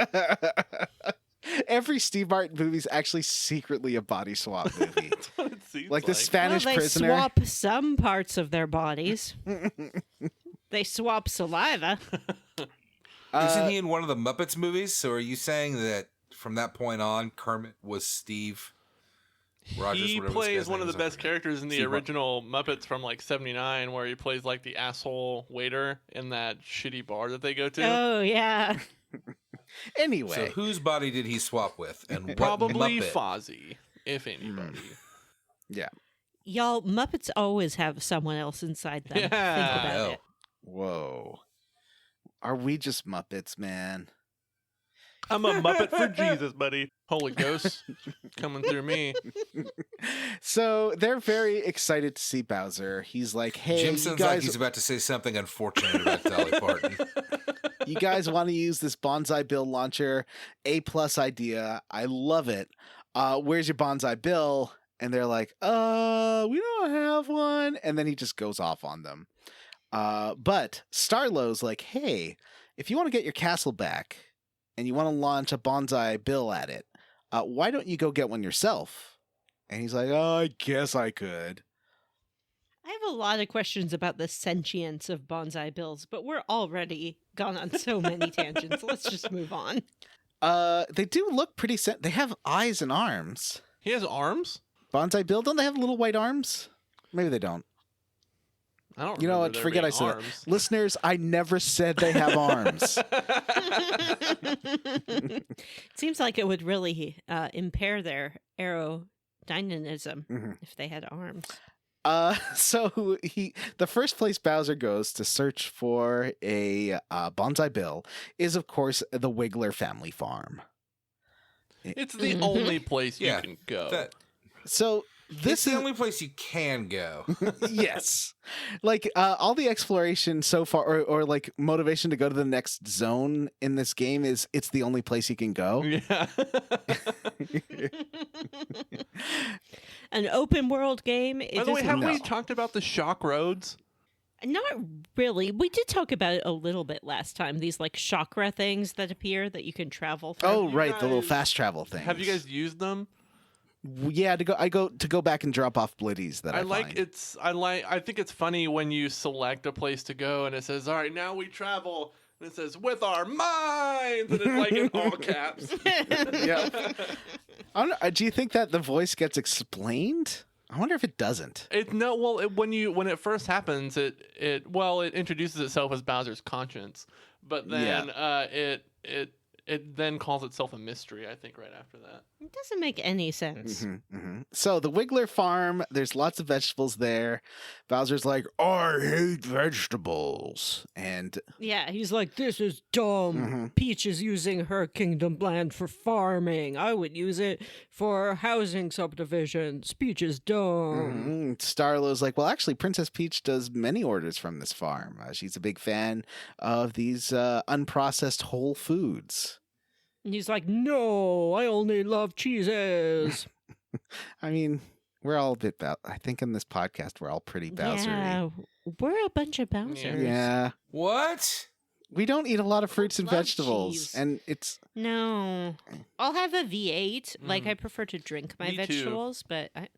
Every Steve Martin movie is actually secretly a body swap movie. That's what it seems Like the Well, Spanish they prisoner. swap some parts of their bodies. They swap saliva. Isn't he in one of the Muppets movies? So are you saying that from that point on, Kermit was Steve? Rogers, He whatever this plays guy's one of name the is, I best forget. characters in the Steve Martin. original Muppets from like '79, where he plays like the asshole waiter in that shitty bar that they go to. Oh, yeah. Anyway, So whose body did he swap with, and what Probably Muppet? Fozzie, if anybody. yeah. Y'all, Muppets always have someone else inside them. Yeah. Think about know. it. Whoa. Are we just Muppets, man? I'm a Muppet for Jesus, buddy. Holy Ghost coming through me. So they're very excited to see Bowser. He's like, "Hey, Jim you sounds like guys, he's about to say something unfortunate about Dolly Parton. you guys want to use this Bonsai Bill launcher? A+ idea. I love it. Where's your Bonsai Bill?" And they're like, we don't have one." And then he just goes off on them. But Starlow's like, "Hey, if you want to get your castle back and you want to launch a Bonsai Bill at it, why don't you go get one yourself?" And he's like, "Oh, I guess I could." I have a lot of questions about the sentience of bonsai bills, but we're already gone on so many tangents. Let's just move on. They do look pretty they have eyes and arms. He has arms? Bonsai Bill, don't they have little white arms? Maybe they don't. I don't You know remember what? there Forget I being said arms. that. Listeners, I never said they have arms. Seems like it would really impair their aerodynamism Mhm. if they had arms. So the first place Bowser goes to search for a Bonsai Bill is, of course, the Wiggler family farm. It's the Mhm. only place you Yeah, can go. So This this is the is only place you can go. yes, like all the exploration so far, or like motivation to go to the next zone in this game is it's the only place you can go. Yeah. An open world game. By the way, doesn't- have we No. talked about the shock roads? Not really. We did talk about it a little bit last time. These like chakra things that appear that you can travel through. Oh, you right, the little guys- fast travel thing. Have you guys used them? Yeah, I go back and drop off blitties that I like find. I think it's funny when you select a place to go and it says, "All right, now we travel." And it says, "With our minds," and it's like in all caps. Yeah. I don't know, do you think that the voice gets explained? I wonder if it doesn't. When it first happens, it introduces itself as Bowser's conscience, but then it then calls itself a mystery, I think, right after that. It doesn't make any sense. So the Wiggler farm, there's lots of vegetables there. Bowser's like, "I hate vegetables," and Yeah, he's like, "This is dumb. Mhm. Peach is using her kingdom land for farming. I would use it for housing subdivisions. Peach is dumb." Starlow's like, "Well, actually, Princess Peach does many orders from this farm. She's a big fan of these unprocessed whole foods." And he's like, "No, I only love cheeses." I mean, we're all a bit I think in this podcast we're all pretty Bowser-y. Yeah, we're a bunch of Bowsers. Yeah. What? We don't eat a lot of fruits and love vegetables, cheese. and it's No, I'll have a V8. Like, I prefer to drink my Me too. vegetables, but I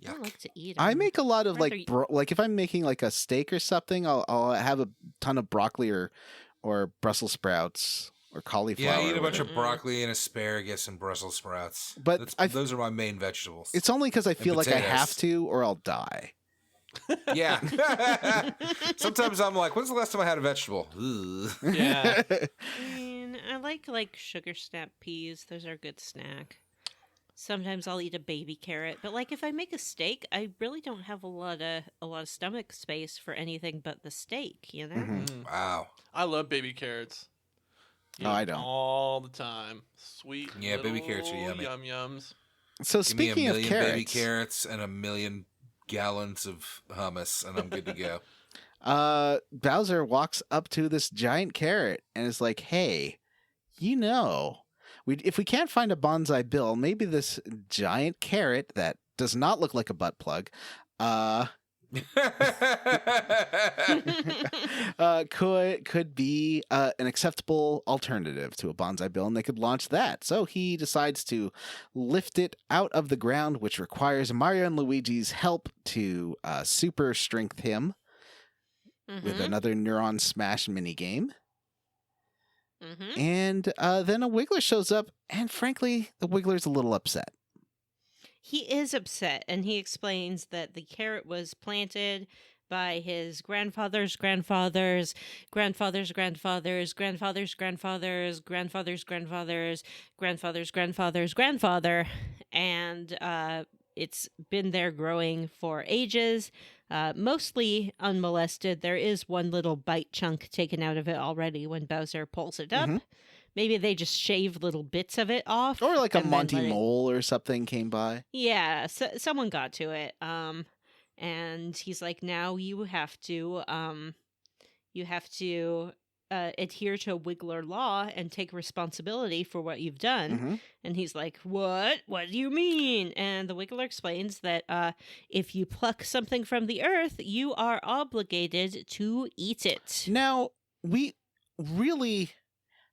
don't Yuck. like to eat. I 'em. make a lot of Rather like like if I'm making like a steak or something, I'll have a ton of broccoli or Brussels sprouts or cauliflower. Yeah, I eat or a bunch whatever. of broccoli and asparagus and Brussels sprouts. But those are my main vegetables. It's only because I feel like I potatoes. have to, or I'll die. Yeah. Sometimes I'm like, when's the last time I had a vegetable? Ugh. Yeah. I mean, I like sugar snap peas. Those are a good snack. Sometimes I'll eat a baby carrot, but like if I make a steak, I really don't have a lot of stomach space for anything but the steak, you know? Mhm. Wow. I love baby carrots. Oh, I Eat 'em don't. all the time. Sweet. Yeah, baby carrots are little yummy. Yums. So Give me a speaking of million carrots, baby carrots and a million gallons of hummus, and I'm good to go. Bowser walks up to this giant carrot and is like, "Hey, you know, if we can't find a Bonsai Bill, maybe this giant carrot that does not look like a butt plug, could be an acceptable alternative to a Bonsai Bill, and they could launch that." So he decides to lift it out of the ground, which requires Mario and Luigi's help to super strength him with Mhm, another Neuron Smash mini game. mhm. And then a Wiggler shows up, and frankly, the Wiggler's a little upset. He is upset, and he explains that the carrot was planted by his grandfather's grandfathers, grandfather's grandfathers, grandfather's grandfathers, grandfather's grandfathers, grandfather's grandfather's grandfather, and it's been there growing for ages, mostly unmolested. There is one little bite chunk taken out of it already when Bowser pulls it up. Mhm. Maybe they just shave little bits of it off. Or like a and then Monty let it- Mole or something came by. Yeah, someone got to it. And he's like, now you have to adhere to Wiggler law and take responsibility for what you've done. Mhm. And he's like, what? What do you mean? And the Wiggler explains that if you pluck something from the earth, you are obligated to eat it. Now, we really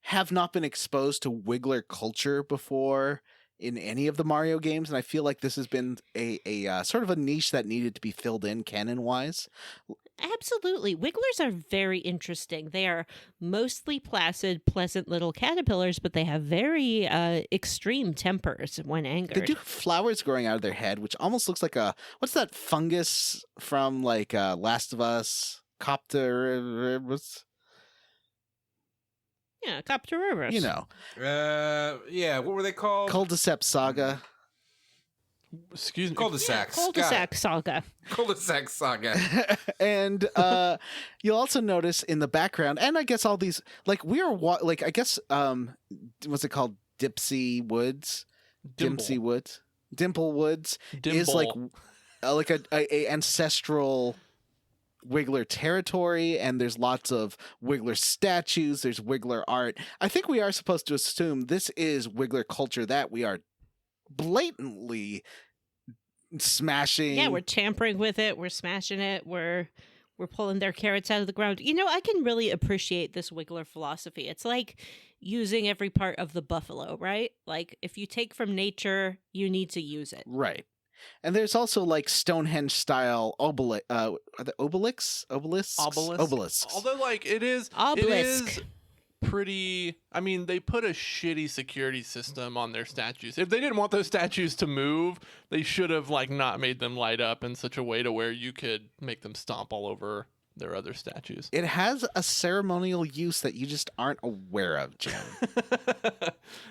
have not been exposed to Wiggler culture before in any of the Mario games, and I feel like this has been a sort of a niche that needed to be filled in canon-wise. Absolutely. Wigglers are very interesting. They are mostly placid, pleasant little caterpillars, but they have very extreme tempers when angered. They do have flowers growing out of their head, which almost looks like what's that fungus from like Last of Us? What's Yeah, Copteroros. you know, Yeah, what were they called? Cul-de-sac Saga. Excuse me. Cul-de-sacs. Cul-de-sac saga. Cul-de-sac saga. And you'll also notice in the background, and I guess all these, like like I guess what's it called? Dipsy Woods, Dimpsey Woods, Dimple Woods is like a ancestral Wiggler territory, and there's lots of Wiggler statues. There's Wiggler art. I think we are supposed to assume this is Wiggler culture that we are blatantly smashing. Yeah, we're tampering with it. We're smashing it. We're pulling their carrots out of the ground. You know, I can really appreciate this Wiggler philosophy. It's like using every part of the buffalo, right? Like if you take from nature, you need to use it. Right. And there's also like Stonehenge style obelisks. Although, like, it is Obelisk. pretty. I mean, they put a shitty security system on their statues. If they didn't want those statues to move, they should have like not made them light up in such a way to where you could make them stomp all over their other statues. It has a ceremonial use that you just aren't aware of, Jim.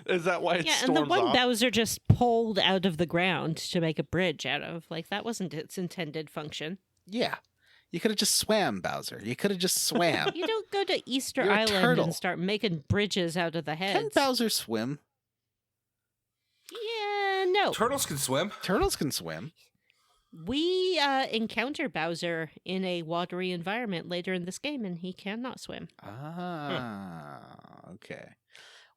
Is that why it Yeah, storms and the one off? Bowser just pulled out of the ground to make a bridge out of. Like that wasn't its intended function. Yeah. You could have just swam, Bowser. You could have just swam. You don't go to Easter You're a Island turtle. and start making bridges out of the Can heads. Bowser swim? Yeah, no. Turtles can swim. Turtles can swim. We encounter Bowser in a watery environment later in this game, and he cannot swim. Okay.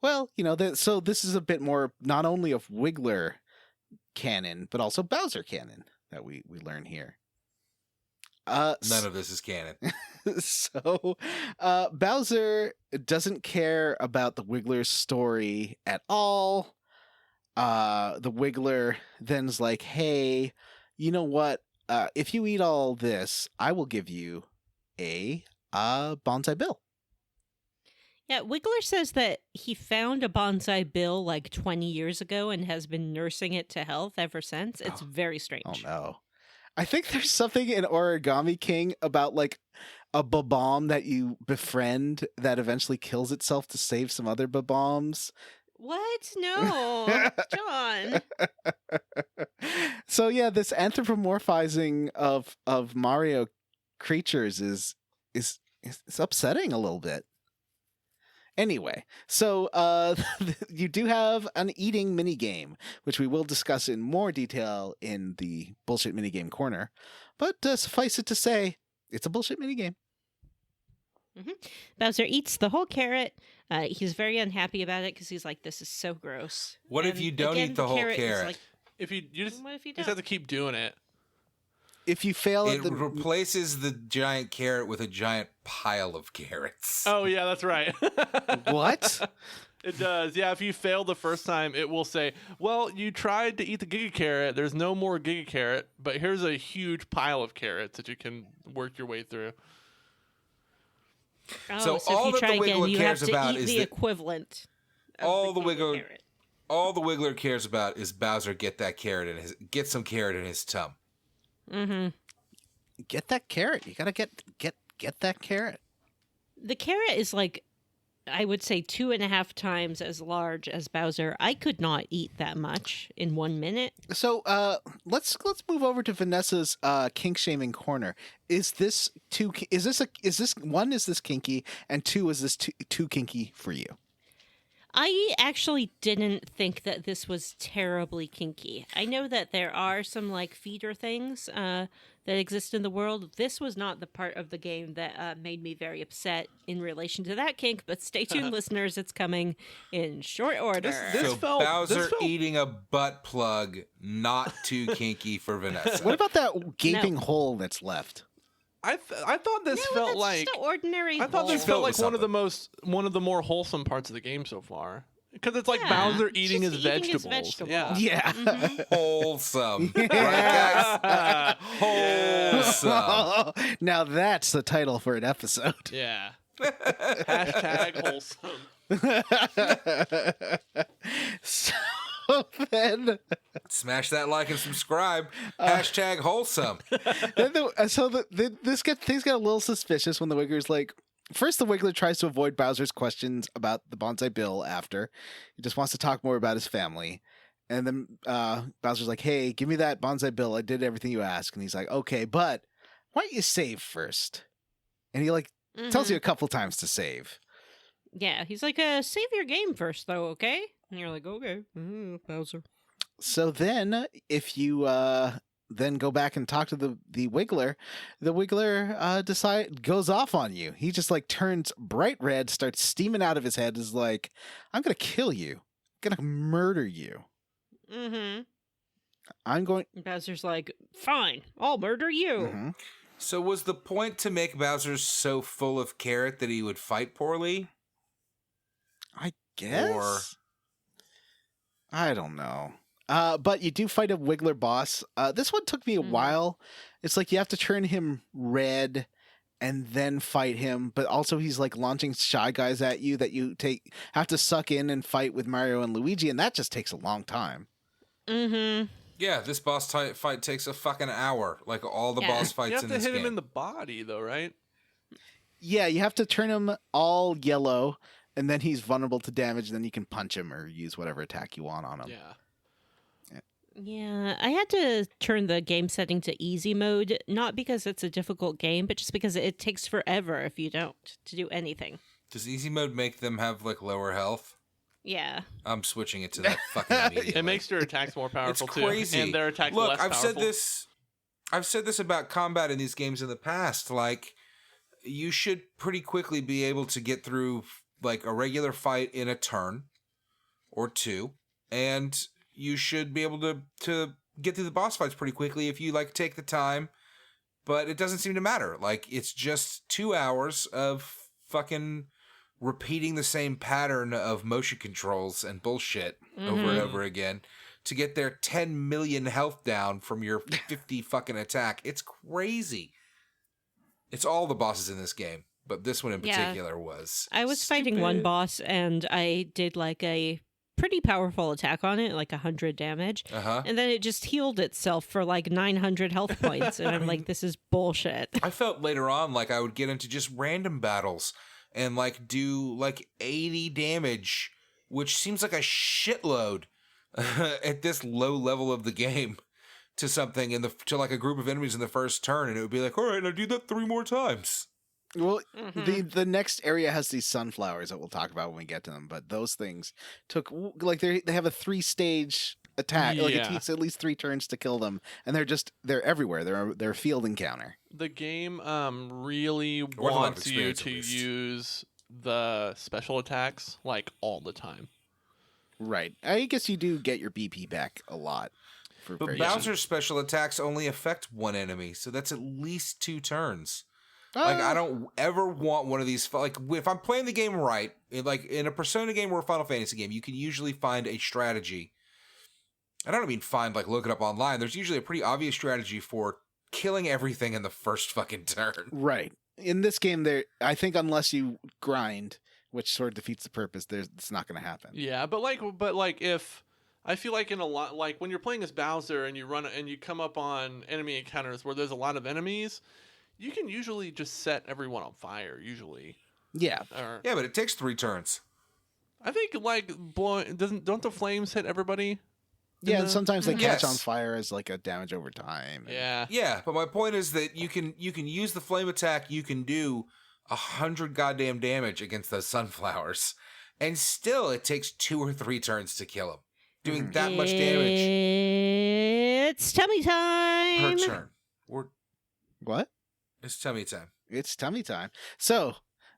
Well, so this is a bit more not only of Wiggler canon, but also Bowser canon that we learn here. None of this is canon. So Bowser doesn't care about the Wiggler's story at all. The Wiggler then's like, hey, you know what? If you eat all this, I will give you a bonsai bill. Yeah, Wiggler says that he found a bonsai bill like 20 years ago and has been nursing it to health ever since. It's very strange. Oh no. I think there's something in Origami King about like a Bob-omb that you befriend that eventually kills itself to save some other Bob-ombs. What? No, John. So yeah, this anthropomorphizing of Mario creatures is upsetting a little bit. Anyway, so you do have an eating minigame, which we will discuss in more detail in the bullshit minigame corner. But suffice it to say, it's a bullshit minigame. Bowser eats the whole carrot. He's very unhappy about it because he's like, "This is so gross." What if And you don't again, eat the whole is carrot? like, If you what if you just don't? have to keep doing it. If you fail It at the replaces the giant carrot with a giant pile of carrots. Oh yeah, that's right. what? It does. Yeah, if you fail the first time, it will say, well, you tried to eat the Giga Carrot. There's no more Giga Carrot, but here's a huge pile of carrots that you can work your way through. Oh, So if all you that try the again, Wiggler you cares have to about eat is the that equivalent. Of all the Giga Wiggler- carrot. All the Wiggler cares about is Bowser get some carrot in his tum. Mm-hmm. Get that carrot. You gotta get that carrot. The carrot is like, I would say 2.5 times as large as Bowser. I could not eat that much in 1 minute. So let's move over to Vanessa's kink shaming corner. Is this kinky, and two, is this too kinky for you? I actually didn't think that this was terribly kinky. I know that there are some like feeder things that exist in the world. This was not the part of the game that made me very upset in relation to that kink, but stay tuned, listeners. It's coming in short order. So Bowser eating a butt plug, not too kinky for Vanessa. What about that gaping hole that's left? I thought this felt that's like just an ordinary. I thought this felt like Something. one of the more wholesome parts of the game so far. Because it's like Yeah, Bowser it's eating his just eating his vegetables. vegetables. Yeah. Yeah. Wholesome. Right, guys? Wholesome. Now that's the title for an episode. Yeah. Hashtag wholesome. So then, Smash that like and subscribe. Hashtag wholesome. things get a little suspicious when the Wiggler's like. First, the Wiggler tries to avoid Bowser's questions about the Bonsai Bill after. He just wants to talk more about his family. And then Bowser's like, hey, give me that Bonsai Bill. I did everything you asked. And he's like, okay, but why don't you save first? And he tells you a couple times to save. Yeah, he's like, save your game first, though, okay? And you're like, okay, Bowser. So then, if you then go back and talk to the Wiggler goes off on you. He just like turns bright red, starts steaming out of his head, is like, I'm gonna kill you. I'm gonna murder you. Mm-hmm. I'm going. Bowser's like, fine, I'll murder you. Mhm. So was the point to make Bowser so full of carrot that he would fight poorly? I guess. I don't know. But you do fight a Wiggler boss. This one took me a while. It's like you have to turn him red and then fight him, but also he's like launching Shy Guys at you that you have to suck in and fight with Mario and Luigi, and that just takes a long time. Mm-hmm. Yeah, this boss fight takes a fucking hour. Like all the boss You fights have in to this hit game. him in the body, though, right? Yeah, you have to turn him all yellow, and then he's vulnerable to damage, and then you can punch him or use whatever attack you want on him. Yeah. Yeah, I had to turn the game setting to easy mode, not because it's a difficult game, but just because it takes forever if you don't to do anything. Does easy mode make them have like lower health? Yeah. I'm switching it to that fucking immediately. It makes your attacks more powerful, It's too. crazy. And their attacks Look, less powerful. I've said this about combat in these games in the past. Like, you should pretty quickly be able to get through like a regular fight in a turn or two, and you should be able to get through the boss fights pretty quickly if you like take the time. But it doesn't seem to matter. Like, it's just 2 hours of fucking repeating the same pattern of motion controls and bullshit over and over again to get their 10 million health down from your 50 fucking attack. It's crazy. It's all the bosses in this game, but this one in particular was I was fighting one boss, and I did like a pretty powerful attack on it, like 100 damage. And then it just healed itself for like 900 health points. And I'm like, this is bullshit. I felt later on like I would get into just random battles and like do like 80 damage, which seems like a shitload at this low level of the game to something to like a group of enemies in the first turn. And it would be like, all right, I'll do that 3 more times. Well, the next area has these sunflowers that we'll talk about when we get to them, but those things took like they have a 3-stage attack. Like it takes at least 3 turns to kill them, and they're everywhere. They're a field encounter. The game really Or the wants you experience, at to least. use the special attacks like all the time. Right. I guess you do get your BP back a lot. But Bowser's special attacks only affect one enemy, so that's at least 2 turns. Like, I don't ever want one of these. Like, if I'm playing the game right, like in a Persona game or a Final Fantasy game, you can usually find a strategy. And I don't mean find, like, look it up online. There's usually a pretty obvious strategy for killing everything in the first fucking turn. Right. In this game, I think unless you grind, which sort of defeats the purpose, it's not going to happen. Yeah, but if I feel like in a lot, like when you're playing as Bowser and you run and you come up on enemy encounters where there's a lot of enemies, you can usually just set everyone on fire. Usually, Yeah. or Yeah, but it takes 3 turns. I think like don't the flames hit everybody? Yeah, and the- sometimes they catch Yes. on fire as like a damage over time. Yeah. Yeah, but my point is that you can use the flame attack. You can do 100 goddamn damage against those sunflowers, and still it takes 2 or 3 turns to kill them. Doing that much damage It's tummy time. per turn. What? It's tummy time. It's tummy time. So,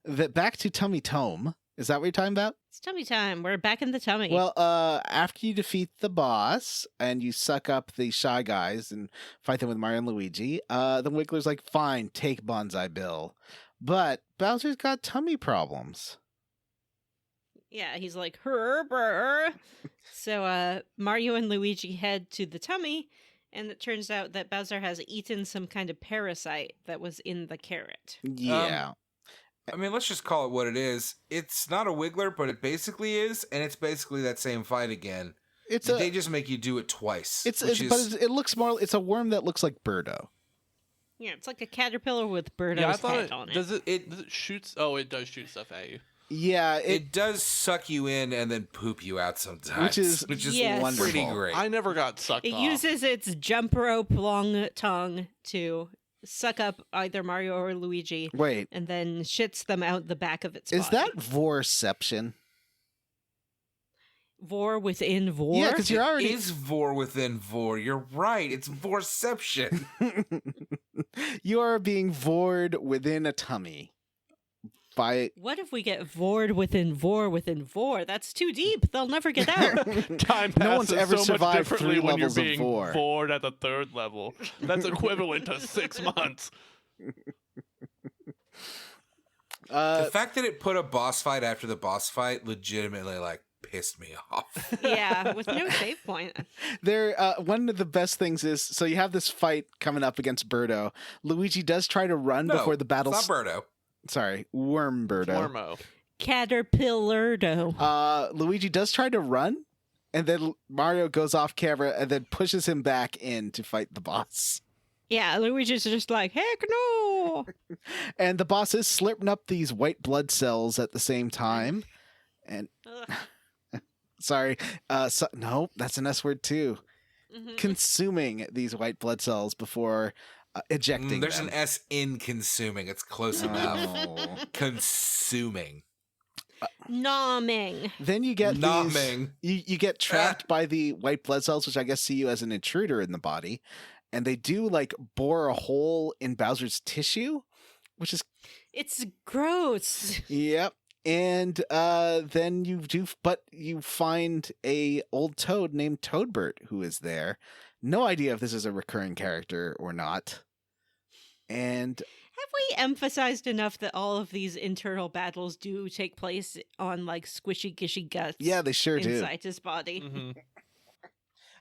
back to Tummy Tome. Is that what you're talking about? It's tummy time. We're back in the tummy. Well, after you defeat the boss and you suck up the Shy Guys and fight them with Mario and Luigi, the Wiggler's like, fine, take Bonsai Bill. But Bowser's got tummy problems. yeah, he's like, Herber. So Mario and Luigi head to the tummy, and it turns out that Bowser has eaten some kind of parasite that was in the carrot. Yeah. I mean, let's just call it what it is. It's not a Wiggler, but it basically is, and it's basically that same fight again. They just make you do it twice. It looks more. It's a worm that looks like Birdo. Yeah, it's like a caterpillar with Birdo's Yeah, I thought head on it. does it shoot? Oh, it does shoot stuff at you. Yeah, it does suck you in and then poop you out sometimes, which is Yes. wonderful. pretty great. I never got sucked It off. uses its jump rope long tongue to suck up either Mario or Luigi Wait, and then shits them out the back of its is body. that Vorception? Vor within Vor? Yeah, because you're already. Is vor within vor. You're right. It's vorception. You are being vored within a tummy by. What if we get Vored within Vor within Vor? That's too deep. They'll never get out. Time passes No one's ever so much survived differently 3 when you're levels of being vor. bored at the 3rd level. That's equivalent to 6 months. The fact that it put a boss fight after the boss fight legitimately pissed me off. Yeah, with no save point. One of the best things is, so you have this fight coming up against Birdo. Luigi does try to run before the battle. It's not Birdo. Sorry, Worm Birdo. Ormo. Caterpillardo. Luigi does try to run, and then Mario goes off camera and then pushes him back in to fight the boss. Yeah, Luigi's just like, heck no. And the boss is slurping up these white blood cells at the same time. And Ugh. sorry, no, that's an S word too. Mhm. Consuming these white blood cells before ejecting There's them. an S in consuming. It's close enough. Consuming. Nomming. Then you get Nomming. you get trapped by the white blood cells, which I guess see you as an intruder in the body, and they do bore a hole in Bowser's tissue, which is It's gross. yep. And then you find a old toad named Toadbert who is there. No idea if this is a recurring character or not. And Have we emphasized enough that all of these internal battles do take place on squishy gishy guts? yeah, they sure do. inside his body. hmm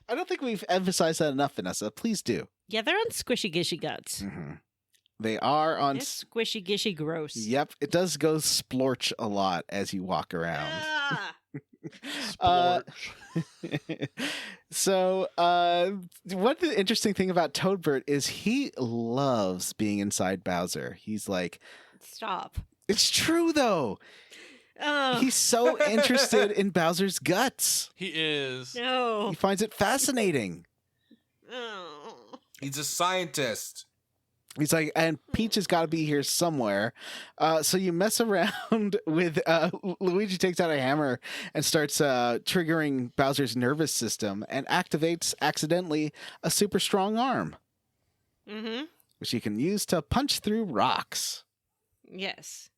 I don't think we've emphasized that enough, Vanessa. Please do. Yeah, they're on squishy gishy guts. They are on. It's squishy gishy gross. Yep, it does go splorch a lot as you walk around. Ah! Splorch. So, one interesting thing about Toadbert is he loves being inside Bowser. He's like, Stop. it's true though. Oh, He's so interested in Bowser's guts. He is. no. He finds it fascinating. Oh. He's a scientist. He's like, and Peach has got to be here somewhere. So you mess around with Luigi takes out a hammer and starts triggering Bowser's nervous system and activates accidentally a super strong arm, Mm-hmm. which he can use to punch through rocks. Yes.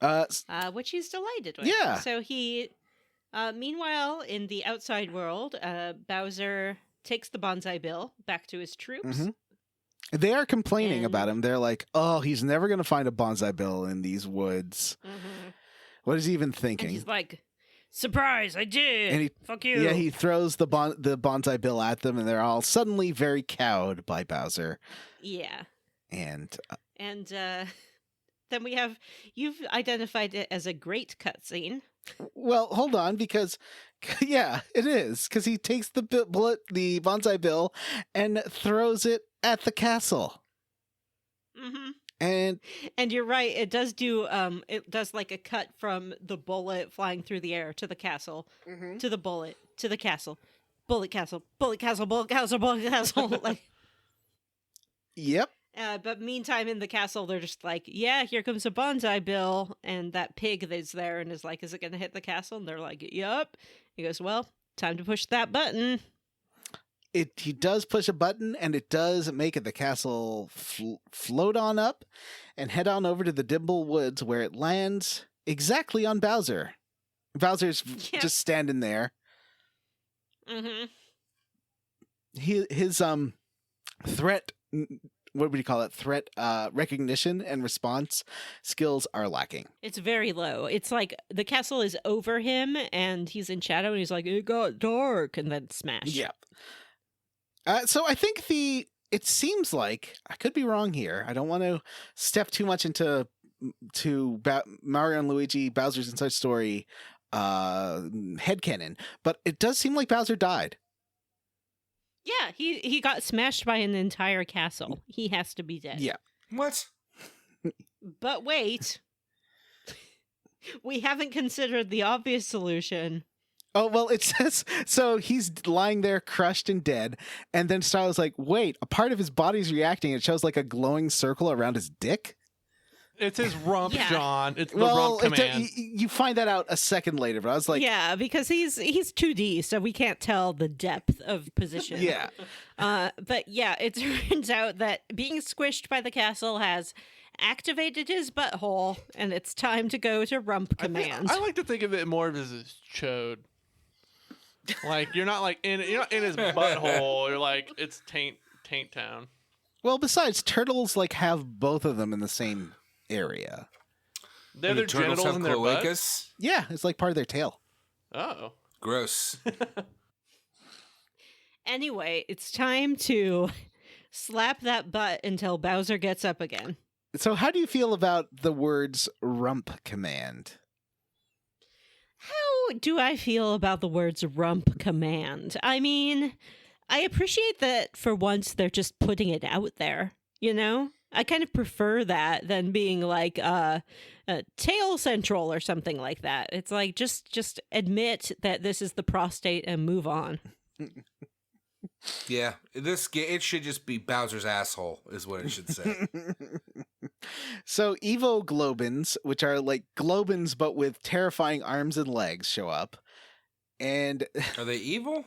S- Which he's delighted with. Yeah. So he, meanwhile, in the outside world, Bowser takes the Bonsai Bill back to his troops. Mhm. They are complaining And- about him. They're like, oh, he's never going to find a Bonsai Bill in these woods. Mhm. What is he even And thinking? he's like, surprise, I did. And he- Fuck you. Yeah, he throws the Bonsai Bill at them, and they're all suddenly very cowed by Bowser. Yeah. And And then you've identified it as a great cutscene. well, hold on, because Yeah, it is, because he takes the the bonsai bill, and throws it at the castle. Mm-hmm. And And you're right. It does do. It does like a cut from the bullet flying through the air to the castle, to the bullet, to the castle, bullet castle, bullet castle, bullet castle, bullet castle. Like, yep, but meantime, in the castle, they're just like, yeah, here comes a bonsai bill, and that pig is there and is like, is it going to hit the castle? And they're like, yup. He goes, well, time to push that button. he does push a button, and it does make the castle float on up and head on over to the Dimble Woods, where it lands exactly on Bowser. Bowser's Yeah. just standing there. Mm-hmm. His threat, what would you call it? Threat recognition and response skills are lacking. It's very low. It's like the castle is over him, and he's in shadow, and he's like, it got dark, and then smash. Yep. So I think it seems like, I could be wrong here, I don't want to step too much into Mario and Luigi Bowser's Inside Story headcanon, but it does seem like Bowser died. Yeah, he got smashed by an entire castle. He has to be dead. Yeah. What? But wait. We haven't considered the obvious solution. Oh, well, it says, so he's lying there crushed and dead, and then Style's like, wait, a part of his body's reacting. It shows like a glowing circle around his dick. It's his rump, Yeah. John. It's the rump command. You find that out a second later, but I was like, yeah, because he's 2D, so we can't tell the depth of position. yeah. But yeah, it turns out that being squished by the castle has activated his butthole, and it's time to go to rump command. I like to think of it more as his chode. Like you're not in his butthole. You're like it's taint town. Well, besides, turtles like have both of them in the same area. They're Do their turtles genitals have in their butts. cloacas? Yeah, it's like part of their tail. Oh, Gross. Anyway, it's time to slap that butt until Bowser gets up again. So how do you feel about the words rump command? How do I feel about the words rump command? I mean, I appreciate that for once they're just putting it out there, you know? I kind of prefer that than being like tail central or something like that. It's like just admit that this is the prostate and move on. Yeah, it should just be Bowser's asshole is what it should say. So Evo Globins, which are like Globins but with terrifying arms and legs, show up. And Are they evil?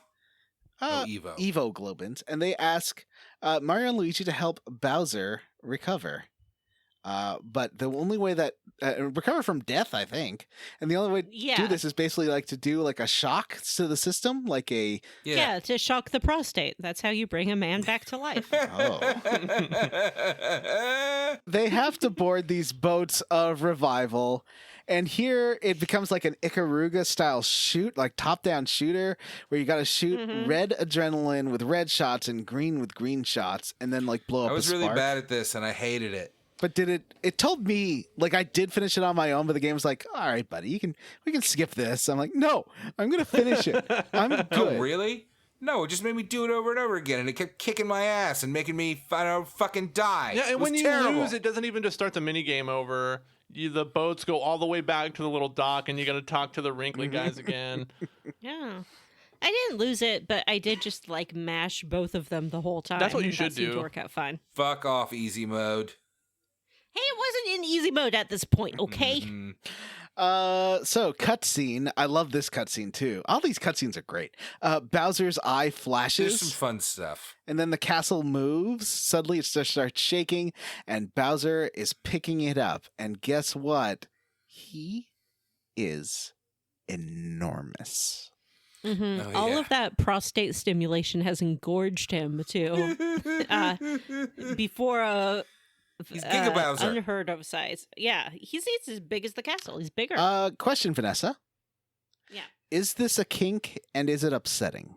Evo. Evo Globins, and they ask Mario and Luigi to help Bowser recover. But the only way that recover from death, I think, and the only way to do this is basically like to do like a shock to the system, like a Yeah, to shock the prostate. That's how you bring a man back to life. oh. They have to board these boats of revival. And here it becomes like an Ikaruga style shoot, like top down shooter, where you got to shoot red adrenaline with red shots and green with green shots, and then like blow up. I was a really spark. bad at this, and I hated it. But it told me, like, I did finish it on my own, but the game was like, all right, buddy, we can skip this. I'm like, no, I'm going to finish it. I'm good. Oh, really? No, it just made me do it over and over again, and it kept kicking my ass and making me fucking die. yeah. And It was when you terrible. lose, it doesn't even just start the mini game over. The boats go all the way back to the little dock, and you got to talk to the wrinkly guys again. Yeah. I didn't lose it, but I did just like mash both of them the whole time. That's what you and should that seemed do. to work out fine. Fuck off, easy mode. Hey, it wasn't in easy mode at this point, okay? Mhm. So cutscene. I love this cutscene too. All these cutscenes are great. Bowser's eye There's flashes, some fun stuff. and then the castle moves. Suddenly it just starts shaking, and Bowser is picking it up. And guess what? He is enormous. Mm-hmm. Oh, All yeah. of that prostate stimulation has engorged him too. Before a He's Giga Bowser. unheard of size. Yeah, he's as big as the castle. He's bigger. Question, Vanessa. Yeah. Is this a kink, and is it upsetting?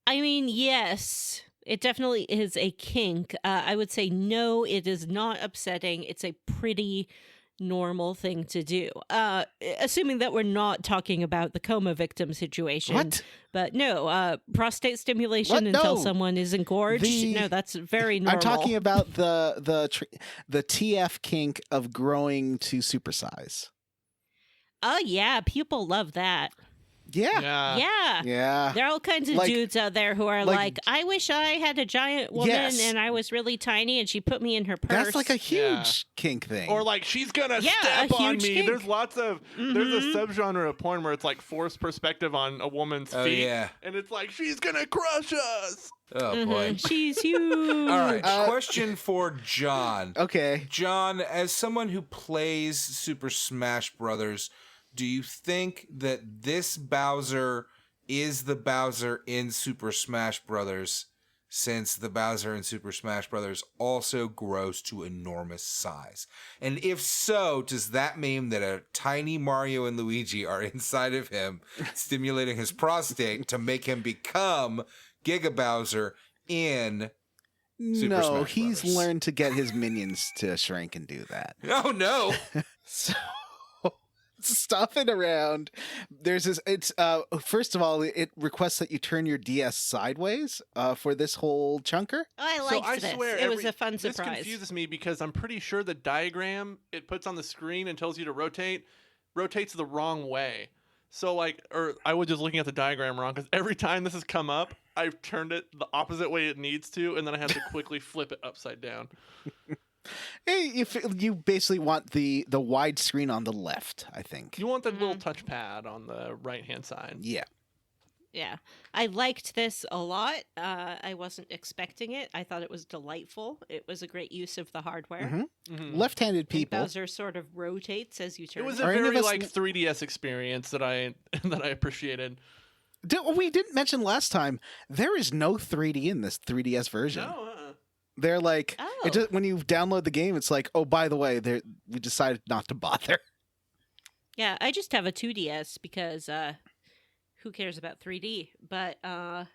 I mean, yes, it definitely is a kink. I would say no, it is not upsetting. It's a pretty normal thing to do. Assuming that we're not talking about the coma victim situation. What? But no, prostate stimulation What? until No. someone is engorged. No, that's very normal. I'm talking about the TF kink of growing to supersize. Oh, yeah. People love that. Yeah. Yeah. There are all kinds of Like- dudes out there who are like- like, I wish I had a giant woman Yes. and I was really tiny and she put me in her purse. That's like a huge Yeah. kink thing. Or like she's gonna Yeah, step a on huge me. kink. There's lots of there's Mhm. a subgenre of porn where it's like forced perspective on a woman's Oh, feet, yeah. and it's like she's gonna crush us. Oh boy. She's huge. All right. Question for John. okay. John, as someone who plays Super Smash Brothers, do you think that this Bowser is the Bowser in Super Smash Brothers, since the Bowser in Super Smash Brothers also grows to enormous size? And if so, does that mean that a tiny Mario and Luigi are inside of him, stimulating his prostate to make him become Giga Bowser in Super No, Smash he's Brothers? learned to get his minions to shrink and do that. Oh no! So stop it around. There's this. It's first of all, it requests that you turn your DS sideways for this whole chunker. Oh, I So liked I this. swear, It was a fun This surprise. confuses me because I'm pretty sure the diagram it puts on the screen and tells you to rotates the wrong way. So or I was just looking at the diagram wrong because every time this has come up, I've turned it the opposite way it needs to, and then I have to quickly flip it upside down. Hey, you basically want the wide screen on the left, I think. You want the little touchpad on the right hand side. Yeah. Yeah. I liked this a lot. I wasn't expecting it. I thought it was delightful. It was a great use of the hardware. Mhm. Mhm. Left-handed And people. Bowser sort of rotates as you turn. It was it. a Are any of very us- 3DS experience that I that I appreciated. We didn't mention last time, there is no 3D in this 3DS version. No, They're like, Oh. when you download the game, it's like, oh, by the way, we decided not to bother. Yeah, I just have a 2DS because who cares about 3D? But yeah,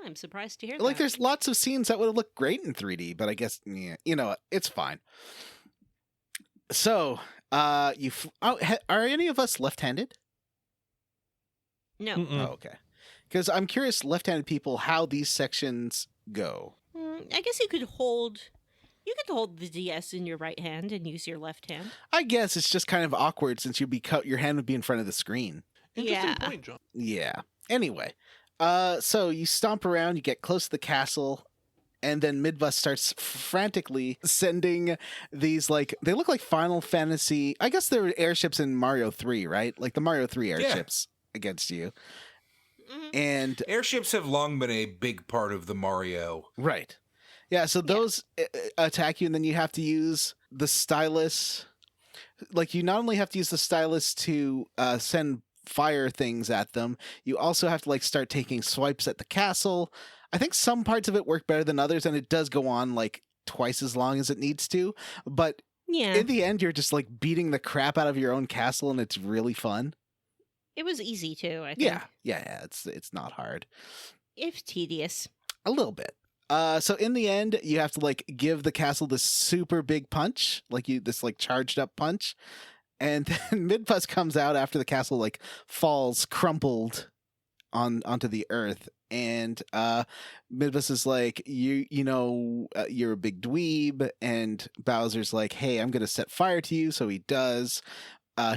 I'm surprised to hear Like, that. there's lots of scenes that would have looked great in 3D, but I guess, yeah, you know, it's fine. So, are any of us left-handed? No. Mm-mm. Oh, okay. Because I'm curious, left-handed people, how these sections go. I guess you could hold the DS in your right hand and use your left hand. I guess it's just kind of awkward since your hand would be in front of the screen. Interesting Yeah. point, John. Yeah. Anyway, so you stomp around, you get close to the castle, and then Midbus starts frantically sending these, like, they look like Final Fantasy. I guess they're airships in Mario 3, right? Like the Mario 3 airships against you. Mhm. And Airships have long been a big part of the Mario. right. Yeah, so those attack you, and then you have to use the stylus. Like, you not only have to use the stylus to send fire things at them, you also have to, like, start taking swipes at the castle. I think some parts of it work better than others, and it does go on, like, twice as long as it needs to. But Yeah, in the end, you're just, like, beating the crap out of your own castle, and it's really fun. it was easy too. I think. Yeah, it's not hard. If tedious. A little bit. So in the end, you have to, like, give the castle this super big punch, this charged up punch, and then Midbus comes out after the castle, like, falls crumpled onto the earth, and Midbus is like, you're a big dweeb, and Bowser's like, hey, I'm gonna set fire to you, so he does.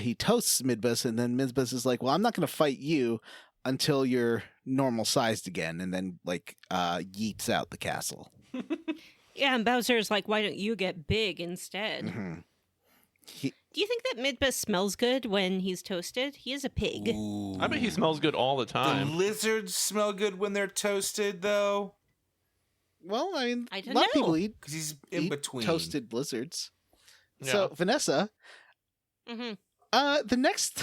He toasts Midbus, and then Midbus is like, well, I'm not gonna fight you until you're normal sized again, and then, like, yeets out the castle. Yeah, and Bowser's like, why don't you get big instead? Mhm. Do you think that Midbus smells good when he's toasted? He is a pig. Ooh. I bet he smells good all the The time. lizards smell good when they're toasted, though, Well, I mean, I a don't lot of know. people eat because he's in between. toasted lizards. Yeah. So, Vanessa, Hmm. the next,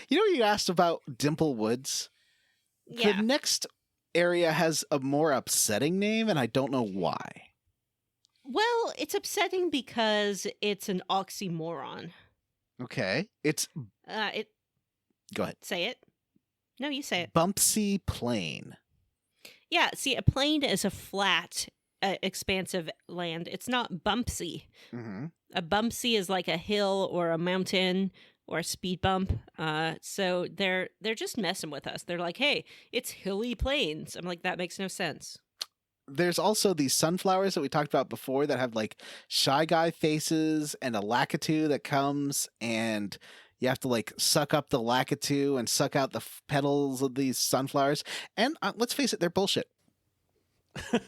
you asked about Dimple Woods. Yeah. The next area has a more upsetting name, and I don't know why. Well, it's upsetting because it's an oxymoron. Okay, it's It. go ahead. Say it. No, you say it. Bumpsy Plain. Yeah. See, a plane is a flat expansive land. It's not bumpsy. Mm-hmm. A bumpsy is like a hill or a mountain or a speed bump. So they're just messing with us. They're like, hey, it's hilly plains. I'm like, that makes no sense. There's also these sunflowers that we talked about before that have like Shy Guy faces and a Lakitu that comes, and you have to like suck up the Lakitu and suck out the petals of these sunflowers. And let's face it, they're bullshit.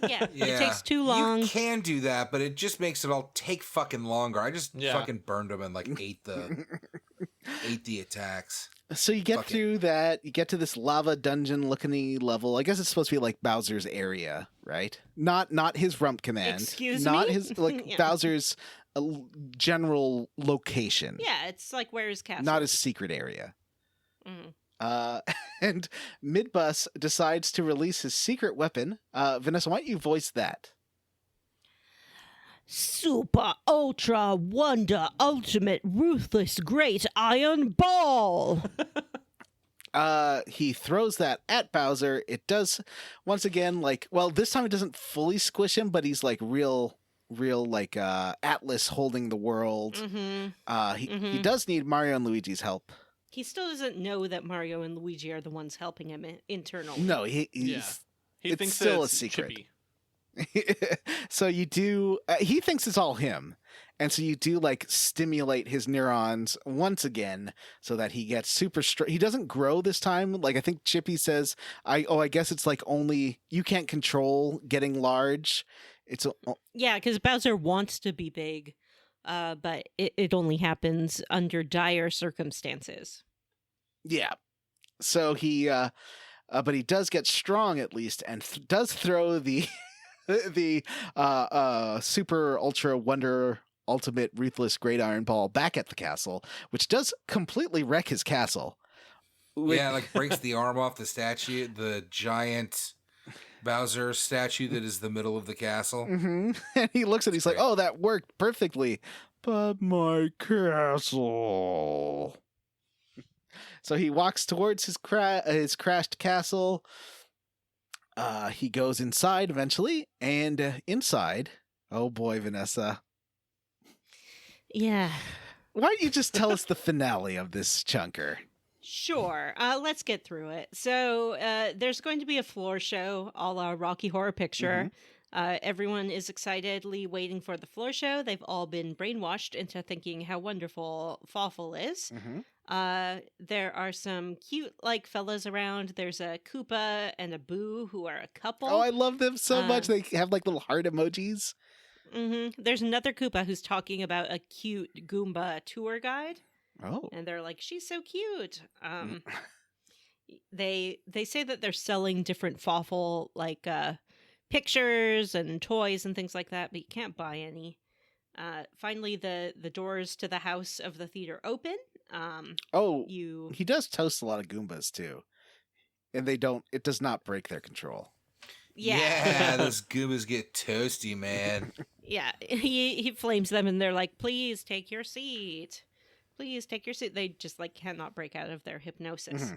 Yeah, it takes too long. You can do that, but it just makes it all take fucking longer. I just fucking burned them and like ate the attacks. So you get through that, you get to this lava dungeon looking level. I guess it's supposed to be like Bowser's area, right? Not his rump command. Excuse not me? his like Yeah. Bowser's general location. Yeah, it's like where's castle? Not his secret area. Mhm. And Midbus decides to release his secret weapon. Vanessa, why don't you voice that? Super, ultra, wonder, ultimate, ruthless, great iron ball. He throws that at Bowser. It does, once again, like, well, this time it doesn't fully squish him, but he's like real like Atlas holding the world. Mm-hmm. He does need Mario and Luigi's help. He still doesn't know that Mario and Luigi are the ones helping him internally. No, He it's thinks still it's a secret. Chippy. So you do. He thinks it's all him, and so you do like stimulate his neurons once again, so that he gets super strong. He doesn't grow this time. Like I think Chippy says, I guess it's like only you can't control getting large. It's Yeah, because Bowser wants to be big, but it only happens under dire circumstances. yeah. So he, but he does get strong at least, and does throw the the super ultra wonder ultimate ruthless great iron ball back at the castle, which does completely wreck his castle. Yeah, like breaks the arm off the statue, the giant Bowser statue that is the middle of the castle. Mm-hmm. And he looks at it, he's like, oh, that worked perfectly. But my castle. So he walks towards his crashed castle. He goes inside eventually, and inside, oh boy, Vanessa. Yeah. Why don't you just tell us the finale of this chunker? Sure. Let's get through it. So there's going to be a floor show a la Rocky Horror Picture. Everyone is excitedly waiting for the floor show. They've all been brainwashed into thinking how wonderful Fawful is. There are some cute like fellas around. There's a Koopa and a Boo who are a couple. Oh, I love them so much. They have like little heart emojis. There's another Koopa who's talking about a cute Goomba tour guide. Oh. And they're like, she's so cute. They say that they're selling different Fawful like pictures and toys and things like that, but you can't buy any. Finally, the doors to the house of the theater open. He does toast a lot of Goombas too, and it does not break their control. Yeah, those Goombas get toasty, man. Yeah, he flames them, and they're like, "Please take your seat. Please take your seat." They just like cannot break out of their hypnosis.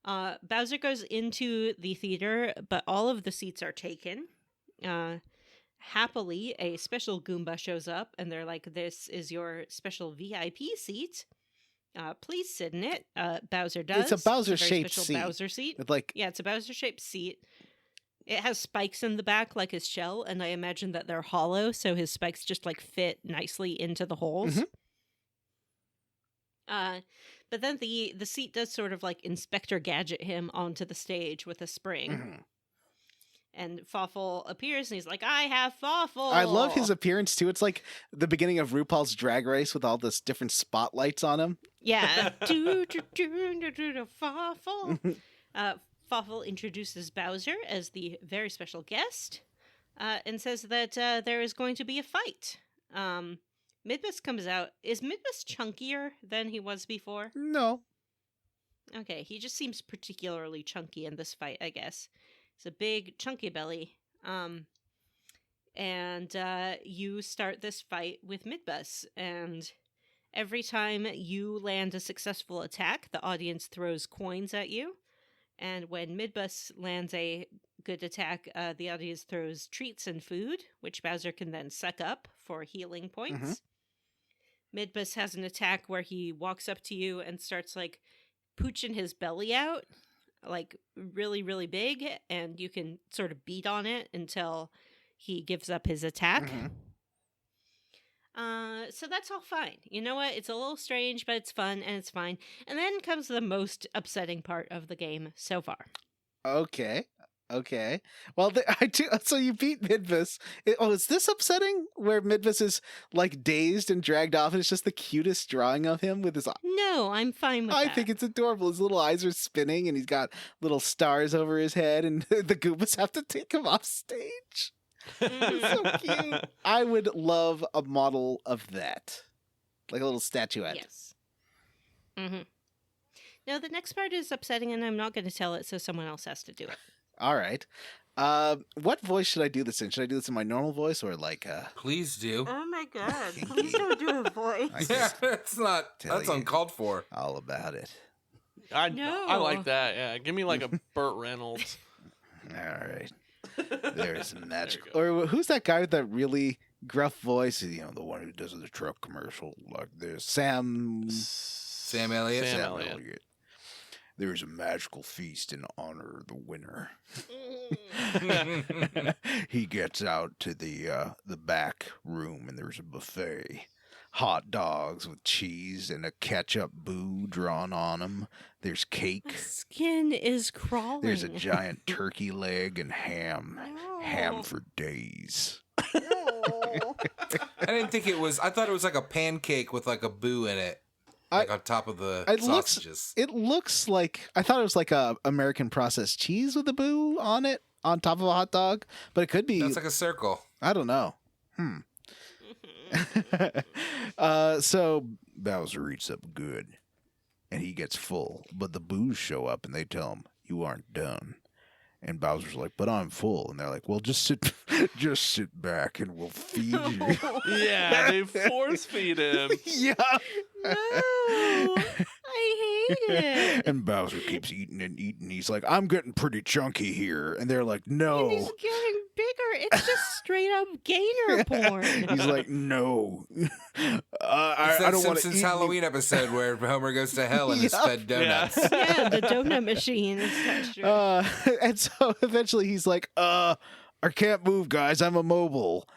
Bowser goes into the theater, but all of the seats are taken. Happily, a special Goomba shows up, and they're like, "This is your special VIP seat. Please sit in it." Bowser does. It's a Bowser-shaped special seat. Bowser seat. Yeah, it's a Bowser-shaped seat. It has spikes in the back like his shell, and I imagine that they're hollow, so his spikes just like fit nicely into the holes. But then the seat does sort of like Inspector Gadget him onto the stage with a spring. And Fawful appears, and he's like, "I have Fawful." I love his appearance too. It's like the beginning of RuPaul's Drag Race with all this different spotlights on him. Yeah. Fawful. Fawful introduces Bowser as the very special guest, and says that there is going to be a fight. Midbus comes out. Is Midbus chunkier than he was before? No. Okay, he just seems particularly chunky in this fight, I guess. It's a big, chunky belly. And you start this fight with Midbus, and every time you land a successful attack, the audience throws coins at you. And when Midbus lands a good attack. The audience throws treats and food, which Bowser can then suck up for healing points. Midbus has an attack where he walks up to you and starts like pooching his belly out, like really, really big, and you can sort of beat on it until he gives up his attack. So that's all fine. You know what? It's a little strange, but it's fun and it's fine. And then comes the most upsetting part of the game so far. Okay. Well, I do. So you beat Midbus. Is this upsetting? Where Midbus is like dazed and dragged off, and it's just the cutest drawing of him with his. No, I'm fine with that. I think it's adorable. His little eyes are spinning, and he's got little stars over his head, and the Goombas have to take him off stage. It's so cute. I would love a model of that, like a little statuette. Yes. No, the next part is upsetting, and I'm not going to tell it, so someone else has to do it. All right. What voice should I do this in? Should I do this in my normal voice or like? Please do. Oh my god! Please don't do a voice. Yeah, that's uncalled for. All about it. I No. like that. Yeah, give me like a Burt Reynolds. All right. There's some magic. Or who's that guy with that really gruff voice? You know, the one who does the truck commercial like this. Sam Elliott. Sam Elliott. There's a magical feast in honor of the winner. He gets out to the back room and there's a buffet. Hot dogs with cheese and a ketchup boo drawn on them. There's cake. My skin is crawling. There's a giant turkey leg and ham. No. Ham for days. No. I didn't think it was. I thought it was like a pancake with like a boo in it, like on top of the sausages. It looks like, I thought it was like a American processed cheese with a boo on it, on top of a hot dog, but it could be. That's like a circle. I don't know. So Bowser eats up good, and he gets full. But the boos show up, and they tell him, "You aren't done." And Bowser's like, "But I'm full." And they're like, "Well, just sit back, and we'll feed you." Yeah, they force feed him. Yeah. No, I hate it. And Bowser keeps eating and eating. He's like, "I'm getting pretty chunky here," and they're like, "No." And he's getting bigger. It's just straight up gainer porn. He's like, "No, It's I that don't want to Simpsons eat Halloween episode where Homer goes to hell and is Yep. fed donuts. Yeah, the donut machine is touched. And so eventually he's like, "I can't move, guys. I'm immobile."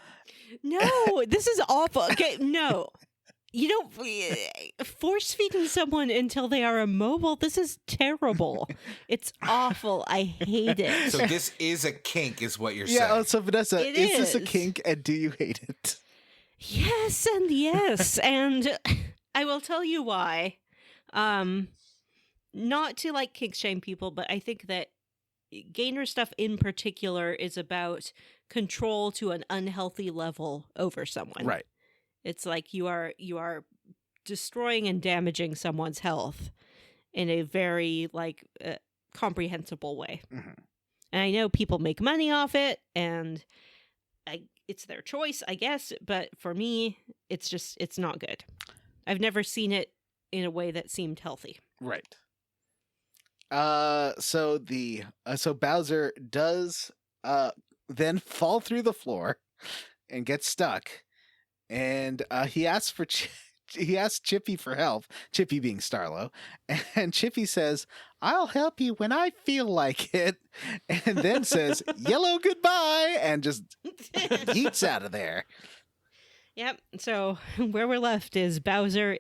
No, this is awful. Okay, no. You don't force feeding someone until they are immobile. This is terrible. It's awful. I hate it. So this is a kink, is what you're Yeah. saying. So Vanessa, It is this a is. kink, and do you hate it? Yes and yes, and I will tell you why. Not to like kink shame people, but I think that gainer stuff in particular is about control to an unhealthy level over someone. Right. It's like you are destroying and damaging someone's health in a very comprehensible way. Mhm. And I know people make money off it, and it's their choice, I guess. But for me, it's not good. I've never seen it in a way that seemed healthy. Right. So Bowser does then fall through the floor and get stuck, and he asks Chippy for help. Chippy being Starlo, and Chippy says, "I'll help you when I feel like it," and then says, "Yellow goodbye," and just yeets out of there. Yep. So where we're left is Bowser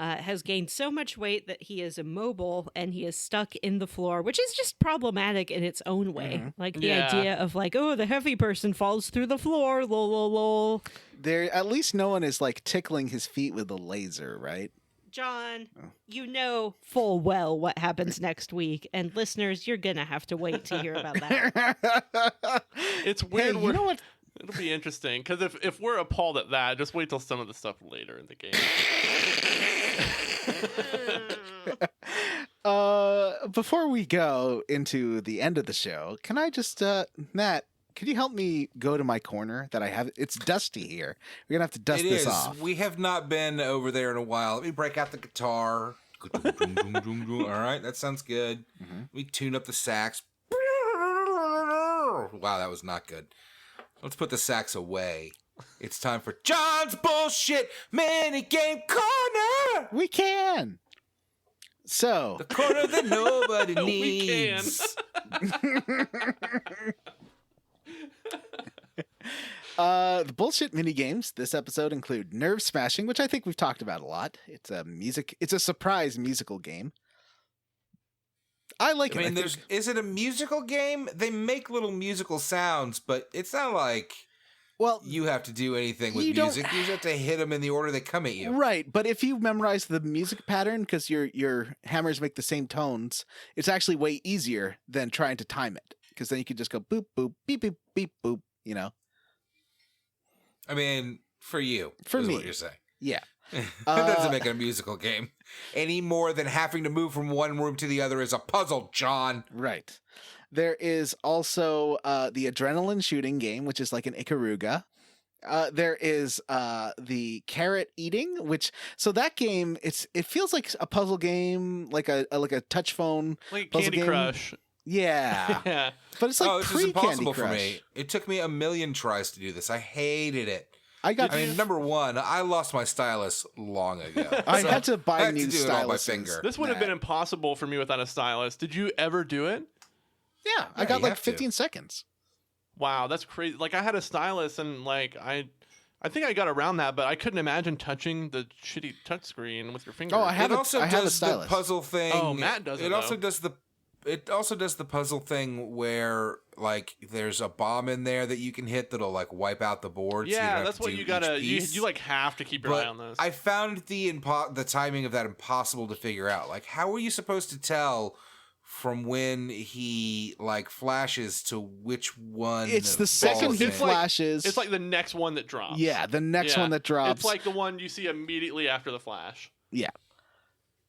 has gained so much weight that he is immobile and he is stuck in the floor, which is just problematic in its own way. Mhm. Like the Yeah. idea of like, oh, the heavy person falls through the floor, lol, lol, lol. There, at least no one is like tickling his feet with a laser, right? John, Oh. you know full well what happens next week, and listeners, you're gonna have to wait to hear about that. It's Hey, weird. you know what? It'll be interesting because if we're appalled at that, just wait till some of the stuff later in the game. Before we go into the end of the show, can I just, Matt, could you help me go to my corner that I have? It's dusty here. We're gonna have to dust It this is. off. We have not been over there in a while. Let me break out the guitar. All right, that sounds good. Mhm. We tune up the sax. Wow, that was not good. Let's put the sax away. It's time for John's Bullshit Minigame Corner! We can! So... The corner that nobody We can. needs. The bullshit mini games this episode include Nerve Smashing, which I think we've talked about a lot. It's a surprise musical game. I like it. I mean, is it a musical game? They make little musical sounds, but it's not like you have to do anything with music. You just have to hit them in the order they come at you. Right, but if you memorize the music pattern, because your hammers make the same tones, it's actually way easier than trying to time it. Because then you could just go boop, boop, beep, beep, beep, boop, you know? I mean, for you, for is me, what you're saying. Yeah. That doesn't make it a musical game any more than having to move from one room to the other is a puzzle, John. Right. There is also the adrenaline shooting game, which is like an Ikaruga. There is the carrot eating, so that game it feels like a puzzle game, like a touch phone, like puzzle Candy game. Crush. Yeah. Yeah. But it's like this is pre-Candy impossible Crush. for me. It took me a million tries to do this. I hated it. I mean, number one, I lost my stylus long ago. I So had to buy I had new to do it all by styluses. finger. This would have been impossible for me without a stylus. Did you ever do it? Yeah, I got you like have to. 15 seconds. Wow, that's crazy. Like I had a stylus and like I think I got around that, but I couldn't imagine touching the shitty touchscreen with your finger. Oh, I have It a also stylus. does the puzzle thing. Oh, Matt does it, It also though. does the. It also does the puzzle thing where like there's a bomb in there that you can hit that'll like wipe out the board. so you don't Yeah, have that's to what do you each gotta. piece. You like have to keep your But eye on those. I found the timing of that impossible to figure out. Like, how are you supposed to tell from when he like flashes to which one? It's the second falls he in? flashes. It's like the next one that drops. yeah, the next Yeah. one that drops. It's like the one you see immediately after the flash. Yeah.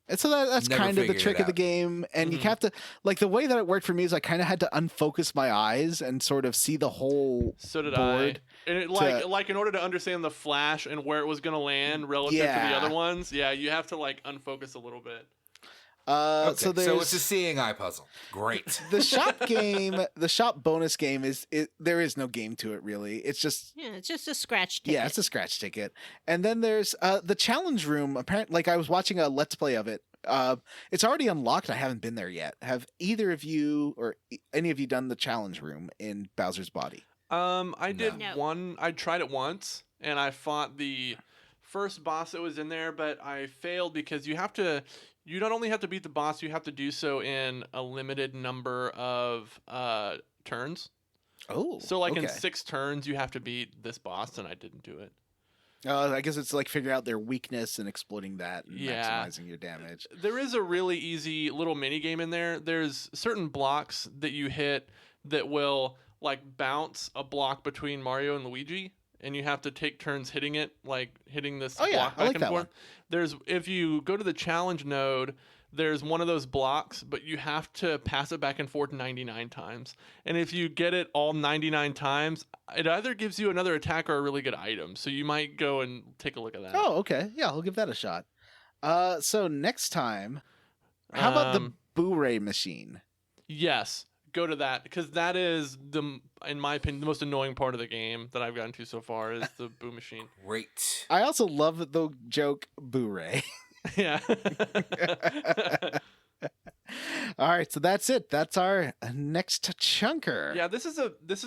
And so that's Never kind of the figured trick it of the out. game. And you Mhm. have to, like, the way that it worked for me is I kind of had to unfocus my eyes and sort of see the whole So did board. I. And it, like in order to understand the flash and where it was gonna land relative to Yeah. the other ones, yeah, you have to like unfocus a little bit. Okay, So there's it's a seeing eye puzzle. Great. the shop game, the shop bonus game there is no game to it really. It's just, Yeah, it's just a scratch ticket. yeah, it's a scratch ticket. And then there's the challenge room. Apparently, like I was watching a Let's Play of it. It's already unlocked. I haven't been there yet. Have either of you or any of you done the challenge room in Bowser's Body? I did No. one. I tried it once, and I fought the first boss that was in there, but I failed because you have to. You not only have to beat the boss, you have to do so in a limited number of turns. Oh, So, like in okay. 6 turns, you have to beat this boss, and I didn't do it. I guess it's like figuring out their weakness and exploiting that and Yeah. maximizing your damage. There is a really easy little mini game in there. There's certain blocks that you hit that will like bounce a block between Mario and Luigi, and you have to take turns hitting it, like hitting this Oh, yeah, block I back like and that forth. one. There's if you go to the challenge node, there's one of those blocks, but you have to pass it back and forth 99 times. And if you get it all 99 times, it either gives you another attack or a really good item. So you might go and take a look at that. Oh, okay. Yeah, I'll give that a shot. So next time, how about the Blu-ray machine? Yes, go to that because that is in my opinion, the most annoying part of the game that I've gotten to so far is the boo machine. Great. I also love the joke Blu-ray. Yeah. All right, so that's it. That's our next chunker. Yeah, this is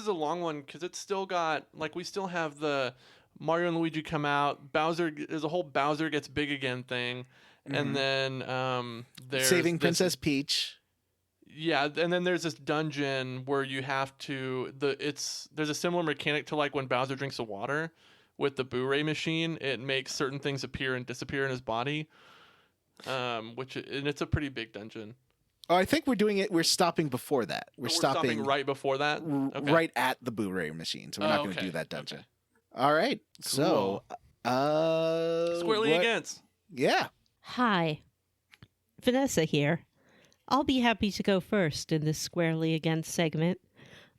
a long one because it's still got like we still have the Mario and Luigi come out. There's a whole Bowser gets big again thing, and then there's Saving this- Princess Peach. Yeah, and then there's this dungeon where you have to there's a similar mechanic to like when Bowser drinks the water with the Blu-ray machine. It makes certain things appear and disappear in his body, and it's a pretty big dungeon. Oh, I think we're doing it. We're stopping before that. We're stopping right before that. Okay. right at the Blu-ray machine. So we're not going to okay, do that dungeon. okay. All right. So, Squarely what- against. Yeah. Hi, Vanessa here. I'll be happy to go first in this Squarely Against segment.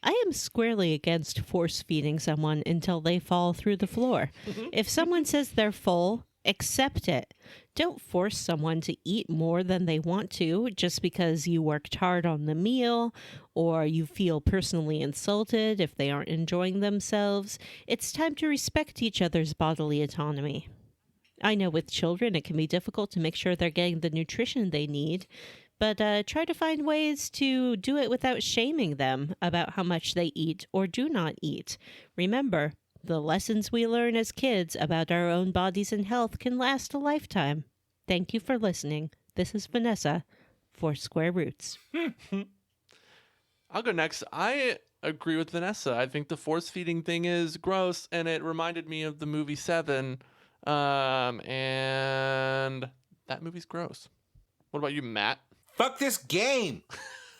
I am squarely against force-feeding someone until they fall through the floor. If someone says they're full, accept it. Don't force someone to eat more than they want to just because you worked hard on the meal or you feel personally insulted if they aren't enjoying themselves. It's time to respect each other's bodily autonomy. I know with children it can be difficult to make sure they're getting the nutrition they need, but try to find ways to do it without shaming them about how much they eat or do not eat. Remember, the lessons we learn as kids about our own bodies and health can last a lifetime. Thank you for listening. This is Vanessa for Square Roots. I'll go next. I agree with Vanessa. I think the force feeding thing is gross, and it reminded me of the movie Seven, and that movie's gross. What about you, Matt? Fuck this game.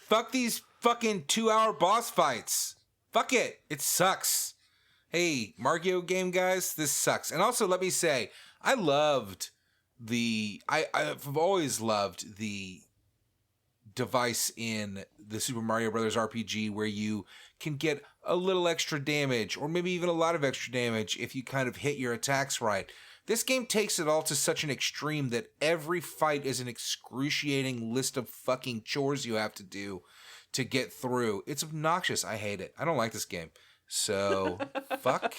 Fuck these fucking 2-hour boss fights. Fuck it. It sucks. Hey, Mario game guys, this sucks. And also, let me say, I've always loved the device in the Super Mario Brothers RPG where you can get a little extra damage, or maybe even a lot of extra damage if you kind of hit your attacks right. This game takes it all to such an extreme that every fight is an excruciating list of fucking chores you have to do to get through. It's obnoxious. I hate it. I don't like this game. So, fuck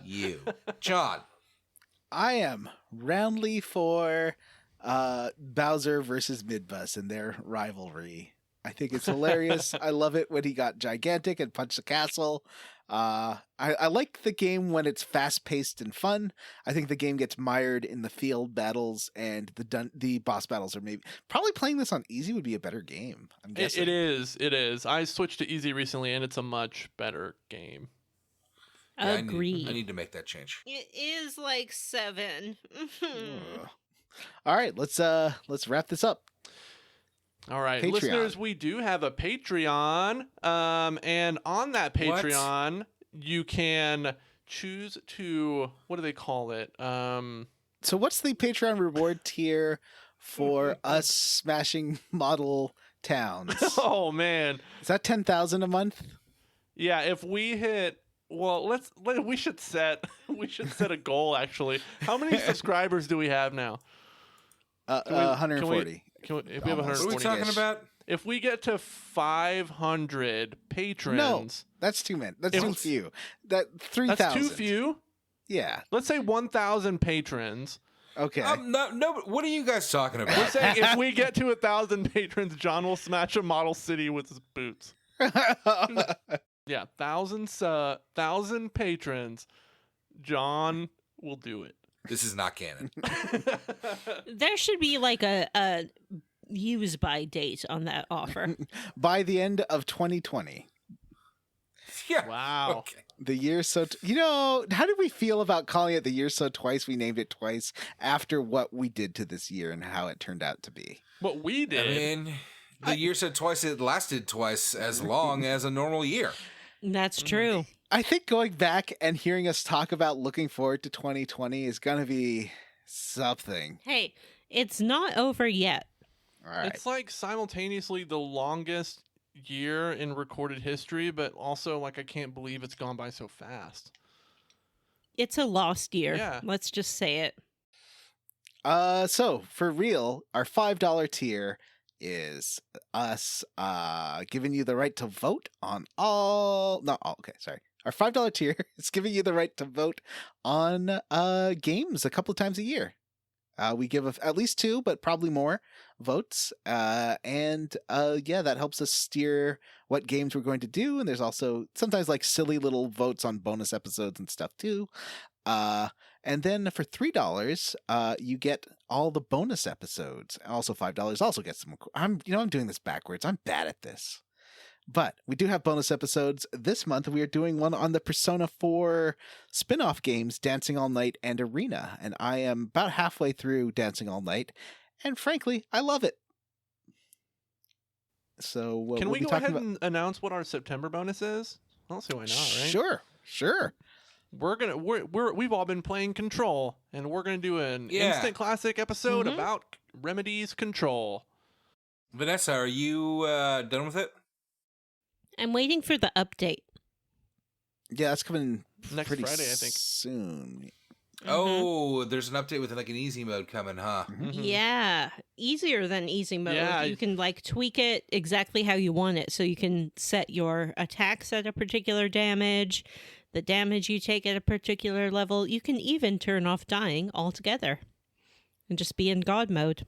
you. John. I am roundly for Bowser versus Midbus and their rivalry. I think it's hilarious. I love it when he got gigantic and punched the castle. I like the game when it's fast-paced and fun. I think the game gets mired in the field battles, and the boss battles are probably playing this on easy would be a better game, I'm guessing. It is. I switched to easy recently, and it's a much better game. Yeah, Agreed. I need to make that change. It is like 7. All right, let's wrap this up. All right, Patreon. listeners, we do have a Patreon, and on that Patreon, you can choose to, what do they call it? So what's the Patreon reward tier for us smashing model towns? Oh man, Is that 10,000 a month? yeah. If we hit, well, we should set a goal. Actually, how many subscribers do we have now? 140. If we have 140, What are we talking about? If we get to 500 patrons, No, that's too many. That's too few. That 3,000. that's too few. Yeah. Let's say 1,000 patrons. Okay. No, what are you guys talking We're about? saying if we get to 1,000 patrons, John will smash a model city with his boots. Yeah, 1,000 patrons, John will do it. This is not canon. There should be like a use by date on that offer. By the end of 2020. Yeah. Wow. Okay. The year so... how did we feel about calling it the year so twice? We named it twice after what we did to this year and how it turned out to be. What we did. I mean, the year said twice, it lasted twice as long as a normal year. That's true. I think going back and hearing us talk about looking forward to 2020 is going to be something. Hey, it's not over yet. All right. It's like simultaneously the longest year in recorded history, but also like I can't believe it's gone by so fast. It's a lost year. Yeah. Let's just say it. So for real, our $5 tier is us giving you the right to vote on all... Not all, okay, sorry. Our $5 tier is giving you the right to vote on games a couple of times a year. We give at least 2, but probably more votes. And that helps us steer what games we're going to do. And there's also sometimes like silly little votes on bonus episodes and stuff too. And then for $3, you get all the bonus episodes. Also $5 also gets some. I'm doing this backwards. I'm bad at this. But we do have bonus episodes. This month, we are doing one on the Persona 4 spin-off games, Dancing All Night and Arena. And I am about halfway through Dancing All Night. And frankly, I love it. So Can we'll we go ahead and announce what our September bonus is? I don't see why not, right? Sure. We've all been playing Control, and we're gonna do an instant classic episode about Remedy's Control. Vanessa, are you done with it? I'm waiting for the update. Yeah, that's coming Next pretty Friday, I think. soon. Oh, there's an update with like an easy mode coming, huh? Yeah, easier than easy mode. Yeah. You can like tweak it exactly how you want it. So you can set your attacks at a particular damage, the damage you take at a particular level. You can even turn off dying altogether and just be in God mode.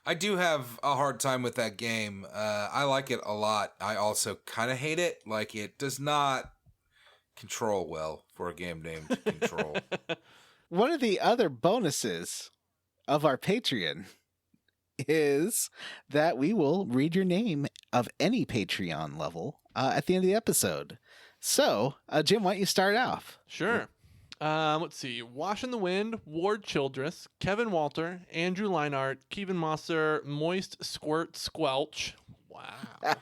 I do have a hard time with that game. I like it a lot. I also kind of hate it. Like, it does not control well for a game named Control. One of the other bonuses of our Patreon is that we will read your name of any Patreon level at the end of the episode. So, Jim, why don't you start off? Sure. Let's see. Wash in the Wind, Ward Childress, Kevin Walter, Andrew Leinart, Kevin Mosser, Moist Squirt Squelch. Wow.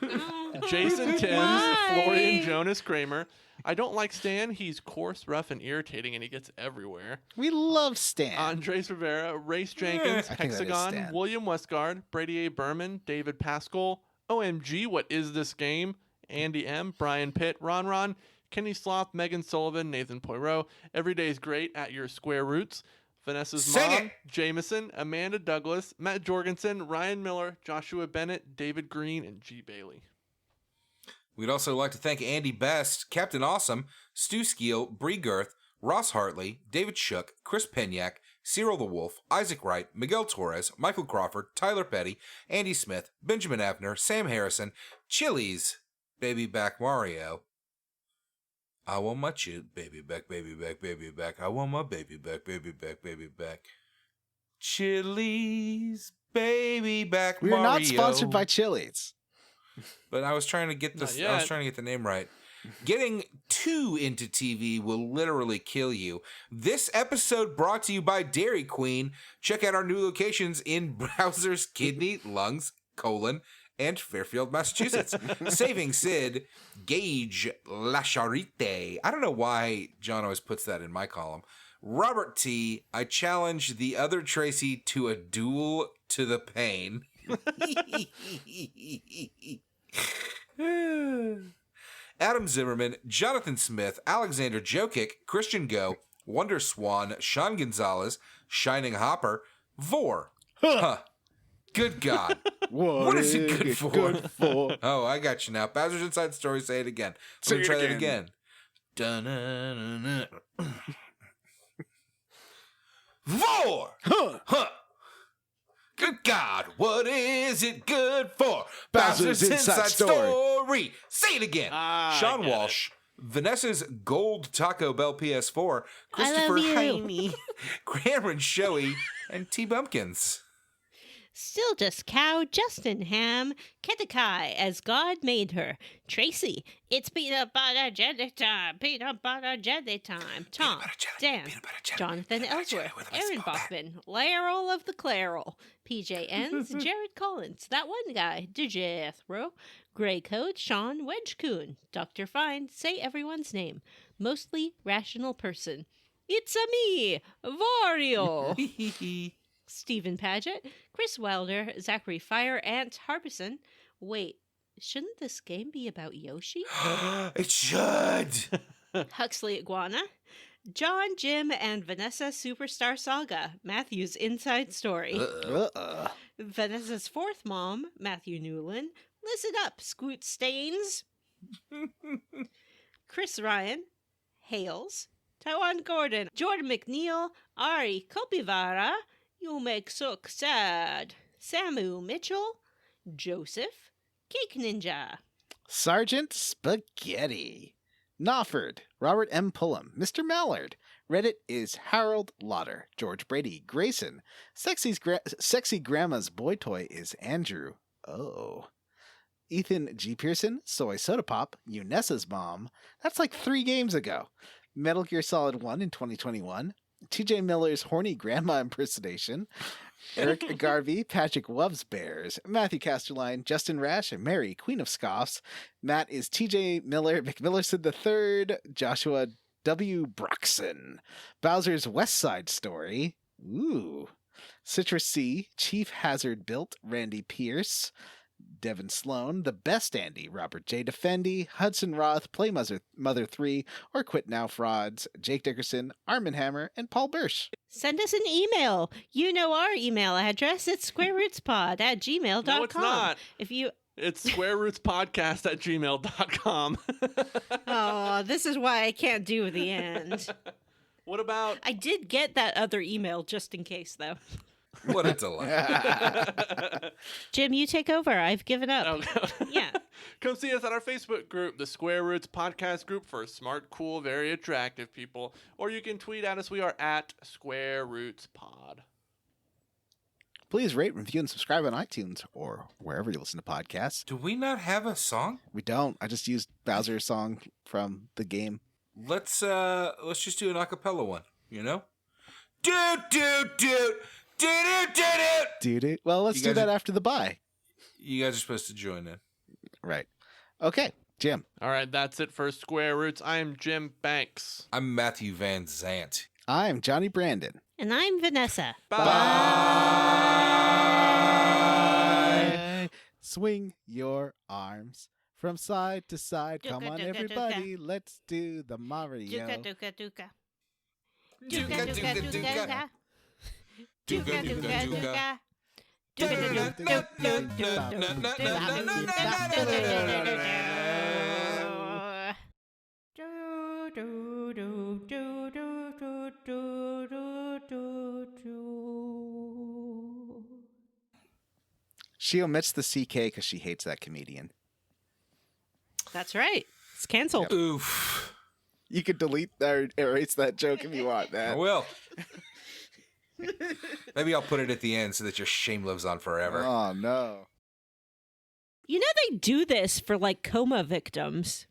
Jason Timms, Why? Florian Jonas Kramer. I don't like Stan. He's coarse, rough, and irritating, and he gets everywhere. We love Stan. Andres Rivera, Race Jenkins, I think that is Hexagon, Stan. William Westgard, Brady A. Berman, David Pascal, OMG, what is this game? Andy M., Brian Pitt, Ron, Kenny Sloth, Megan Sullivan, Nathan Poirot, Everyday's Great at Your Square Roots, Vanessa's Sing Mom, it! Jameson, Amanda Douglas, Matt Jorgensen, Ryan Miller, Joshua Bennett, David Green, and G. Bailey. We'd also like to thank Andy Best, Captain Awesome, Stu Skeel, Bree Girth, Ross Hartley, David Shook, Chris Penyak, Cyril the Wolf, Isaac Wright, Miguel Torres, Michael Crawford, Tyler Petty, Andy Smith, Benjamin Abner, Sam Harrison, Chili's, Baby Back Mario. I want my baby back, baby back, baby back. I want my baby back, baby back, baby back. Chili's, baby back We Mario. are not sponsored by Chili's. But I was trying to get this. I was trying to get the name right. Getting too into TV will literally kill you. This episode brought to you by Dairy Queen. Check out our new locations in Browser's Kidney, Lungs, Colon, and Fairfield, Massachusetts. Saving Sid, Gage Lacharite. I don't know why John always puts that in my column. Robert T. I challenge the other Tracy to a duel to the pain. Adam Zimmerman, Jonathan Smith, Alexander Jokic, Christian Go, Wonder Swan, Sean Gonzalez, Shining Hopper, Vor. Huh. Good God. What is it good for? Oh, I got you now. Bowser's Inside Story, say it again. I'm going to try that again. Dun-dun-dun-dun. Vor! Huh. Good God, what is it good for? Bowser's Inside Story. Say it again. Sean get Walsh, Vanessa's Gold Taco Bell PS4, Christopher you. Heine, Cameron Shoei, and T. Bumpkins. Still just cow, Justin Ham, Kedekai as God made her, Tracy, it's peanut butter jelly time, peanut butter jelly time, Tom, butter jelly, Dan, peanut butter jelly, Jonathan peanut butter jelly Ellsworth, with a Aaron small bat. Bachman, Laryl of the Clarol, PJ Enns, Jared Collins, that one guy, Jethro, Grey Code, Sean Wedgcoon, Dr. Fine, say everyone's name, mostly rational person. It's a me, Vario. Stephen Paget, Chris Wilder, Zachary Fire, Ant Harbison. Wait, shouldn't this game be about Yoshi? It should. Huxley Iguana, John, Jim, and Vanessa Superstar Saga, Matthew's Inside Story. Vanessa's fourth mom, Matthew Newland. Listen up, Scoot Stains. Chris Ryan, Hales, Taiwan Gordon, Jordan McNeil, Ari Kopivara, You Make Sook Sad, Samu Mitchell, Joseph, Cake Ninja. Sergeant Spaghetti. Knopford, Robert M. Pullum, Mr. Mallard. Reddit is Harold Lauder. George Brady, Grayson. Sexy Grandma's boy toy is Andrew. Oh. Ethan G. Pearson, Soy Soda Pop, Unessa's mom. That's like 3 games ago. Metal Gear Solid 1 in 2021. TJ Miller's horny grandma impersonation. Eric Garvey, Patrick Loves Bears, Matthew Casterline, Justin Rash, and Mary, Queen of Scoffs. Matt is TJ Miller, McMillerson III, Joshua W. Broxson, Bowser's West Side Story. Ooh. Citrus C, Chief Hazard Built, Randy Pierce, Devin Sloan, The Best Andy, Robert J. Defendi, Hudson Roth, Play Mother 3, or Quit Now Frauds, Jake Dickerson, Armin Hammer, and Paul Birsch. Send us an email. You know our email address. It's squarerootspod@gmail.com. No, it's not. It's squarerootspodcast@gmail.com. Oh, this is why I can't do the end. What about... I did get that other email just in case, though. What a delight. Jim, you take over. I've given up. Oh, Yeah. Come see us at our Facebook group, the Square Roots Podcast Group for smart, cool, very attractive people. Or you can tweet at us. We are at Square Roots Pod. Please rate, review, and subscribe on iTunes or wherever you listen to podcasts. Do we not have a song? We don't. I just used Bowser's song from the game. Let's just do an acapella one, you know? Doot doot doot doot doot doot. Dude, well, let's do that after the bye. You guys are supposed to join in. Right. Okay, Jim. All right, that's it for Square Roots. I am Jim Banks. I'm Matthew Van Zant. I'm Johnny Brandon. And I'm Vanessa. Bye. Swing your arms from side to side. Come Duka, on, duka, everybody. Let's do the Mario. Duka, duka, duka. Duka, duka, duka. Duka, duka, duka. She omits the CK because she hates that comedian. That's right. It's canceled. Oof. You could delete or erase that joke if you want, I man. will. Maybe I'll put it at the end so that your shame lives on forever. Oh, no. You know they do this for like coma victims.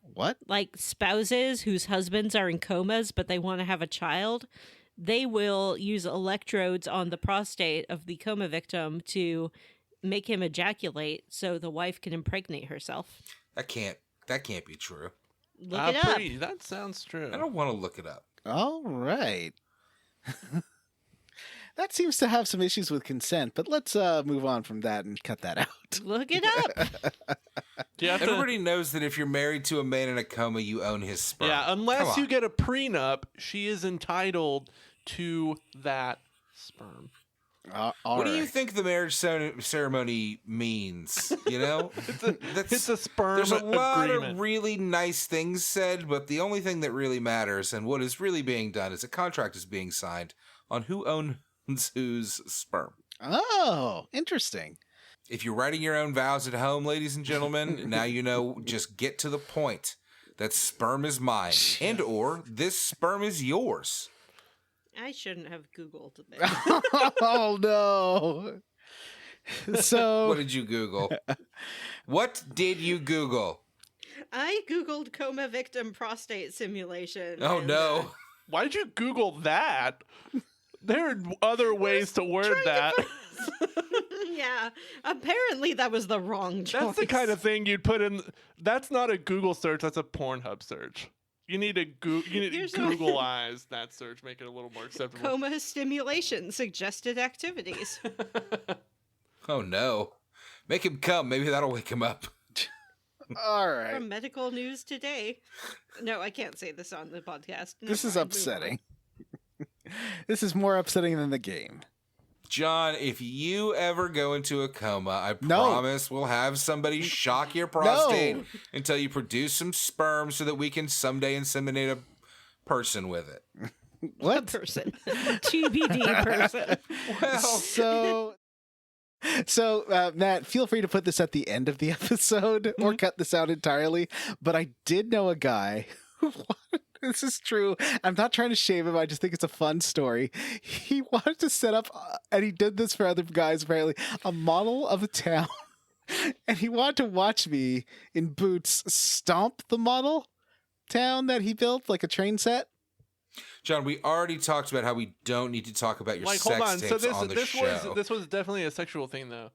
What? Like spouses whose husbands are in comas but they want to have a child. They will use electrodes on the prostate of the coma victim to make him ejaculate so the wife can impregnate herself. That can't be true. Look it up. That sounds true. I don't want to look it up. All right. That seems to have some issues with consent, but let's move on from that and cut that out. Look it up. Do you have to- Everybody knows that if you're married to a man in a coma, you own his sperm. Yeah, Come unless on. you get a prenup, she is entitled to that sperm. What do you think the marriage ceremony means? You know, It's a sperm There's a lot agreement. of really nice things said, but the only thing that really matters and what is really being done is a contract is being signed on who owns whose sperm. Oh, interesting. If you're writing your own vows at home, ladies and gentlemen, now you know, just get to the point. That sperm is mine, and or this sperm is yours. I shouldn't have Googled this. Oh, no. So, What did you Google? What did you Google? I Googled coma victim prostate simulation. Oh, and, no. Why did you Google that? There are other ways to word that. Yeah, apparently that was the wrong choice. That's the kind of thing you'd put in. That's not a Google search. That's a Pornhub search. You need to Here's a- Googleize that search, make it a little more acceptable. Coma stimulation suggested activities. Oh, no. Make him come. Maybe that'll wake him up. all right. From Medical News Today. No, I can't say this on the podcast. No, This is fine, move upsetting. This is more upsetting than the game. John, if you ever go into a coma, I No. promise we'll have somebody shock your prostate until you produce some sperm so that we can someday inseminate a person with it. on. What? Person. TBD person. Well, So, Matt, feel free to put this at the end of the episode or cut this out entirely. But I did know a guy who this is true. I'm not trying to shame him. I just think it's a fun story. He wanted to set up, and he did this for other guys apparently, a model of a town. And he wanted to watch me in boots stomp the model town that he built, like a train set. John, we already talked about how we don't need to talk about your Like, hold sex on. tapes So on the this show. was definitely a sexual thing, though.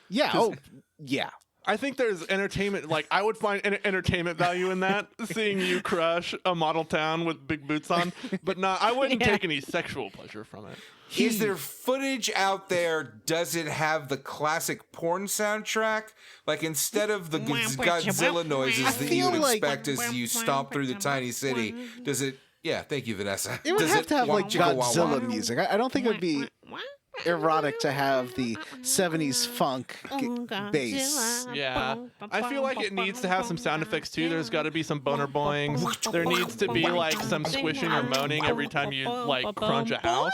Yeah. 'Cause- Oh, yeah. I think there's entertainment. Like, I would find entertainment value in that, seeing you crush a model town with big boots on, but I wouldn't take any sexual pleasure from it. Is there footage out there? Does it have the classic porn soundtrack? Like, instead of the Godzilla noises that you would expect as you stomp through the tiny city, does it? Yeah, thank you, Vanessa. It would does have to have like chicka wah wah? Godzilla music. I don't think it would be erotic to have the 70s funk bass. Yeah, I feel like it needs to have some sound effects too. There's got to be some boner boings. There needs to be like some squishing or moaning every time you like crunch a house.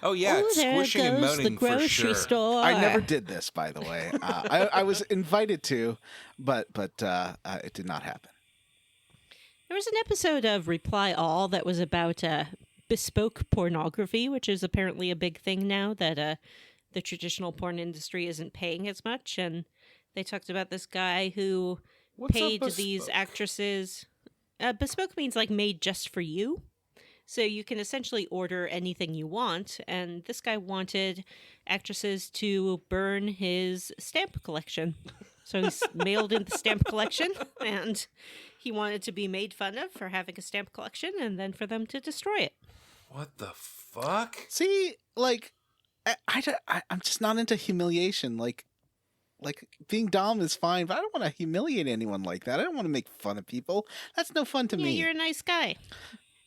Oh yeah, it's squishing and moaning for sure. Store. I never did this, by the way. I was invited to, but it did not happen. There was an episode of Reply All that was about bespoke pornography, which is apparently a big thing now that the traditional porn industry isn't paying as much. And they talked about this guy who paid these actresses. Bespoke means like made just for you. So you can essentially order anything you want. And this guy wanted actresses to burn his stamp collection. So he's mailed in the stamp collection, and he wanted to be made fun of for having a stamp collection and then for them to destroy it. What the fuck? See, like, I'm just not into humiliation. Like being Dom is fine, but I don't want to humiliate anyone like that. I don't want to make fun of people. That's no fun to me. You're a nice guy.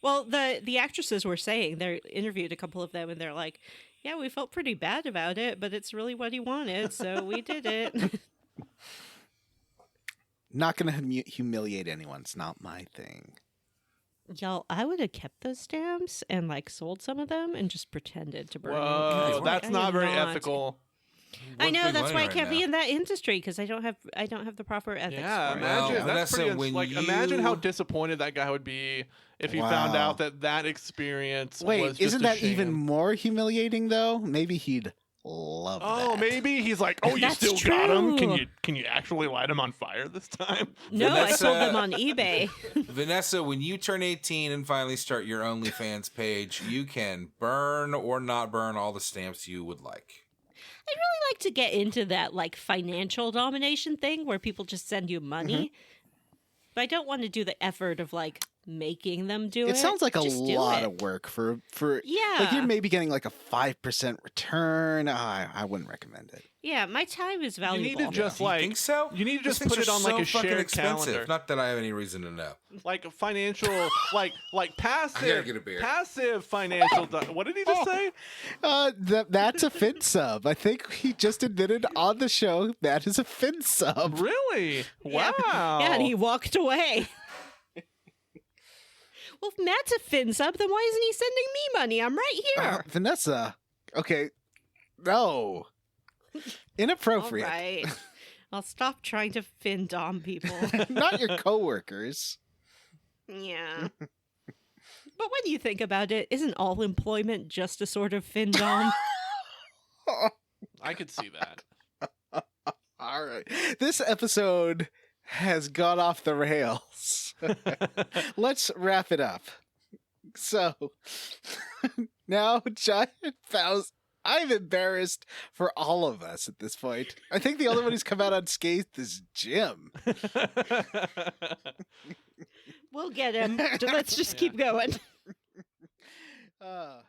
Well, the actresses were saying, they interviewed a couple of them, and they're like, yeah, we felt pretty bad about it, but it's really what he wanted, so we did it. Not going to humiliate anyone. It's not my thing. Y'all, I would have kept those stamps and like sold some of them and just pretended to burn them. Whoa, that's not very ethical. I know, that's why I can't be in. in that industry, because I don't have the proper ethics. Yeah, for it. imagine Well, that's Vanessa, pretty. when Imagine how you- disappointed that guy would be if he found Wow. out that experience. was Wait, just isn't a that sham. even more humiliating though? Maybe he'd love Oh, that. maybe he's like, oh, you That's still got him? true. Can you actually light him on fire this time? No, I Vanessa- sold them on eBay. Vanessa, when you turn 18 and finally start your OnlyFans page, you can burn or not burn all the stamps you would like. I'd really like to get into that like financial domination thing where people just send you money. But I don't want to do the effort of like making them do it. It sounds like a Just do lot it. of work for Yeah. like you're maybe getting like a 5% return. I wouldn't recommend it. Yeah, my time is You valuable. need to just Do you like think so? you need to Those just put things it are on like so a fucking shared expensive. calendar. Not that I have any reason to know. Like a financial, like passive, get a beer. passive financial. What did he just say? That's a fin sub. I think he just admitted on the show that is a fin sub. Really? Yeah. Wow. Yeah, and he walked away. Well, if Matt's a fin sub, then why isn't he sending me money? I'm right here. Vanessa, okay, no, All inappropriate. right. I'll stop trying to fin dom people. Not your coworkers. Yeah. But when you think about it, isn't all employment just a sort of fin dom? I could see that. All right, this episode has gone off the rails. Let's wrap it up. So now, Giant Faust, I'm embarrassed for all of us at this point. I think the only one who's come out unscathed is Jim. We'll get him. Let's just keep going. Uh,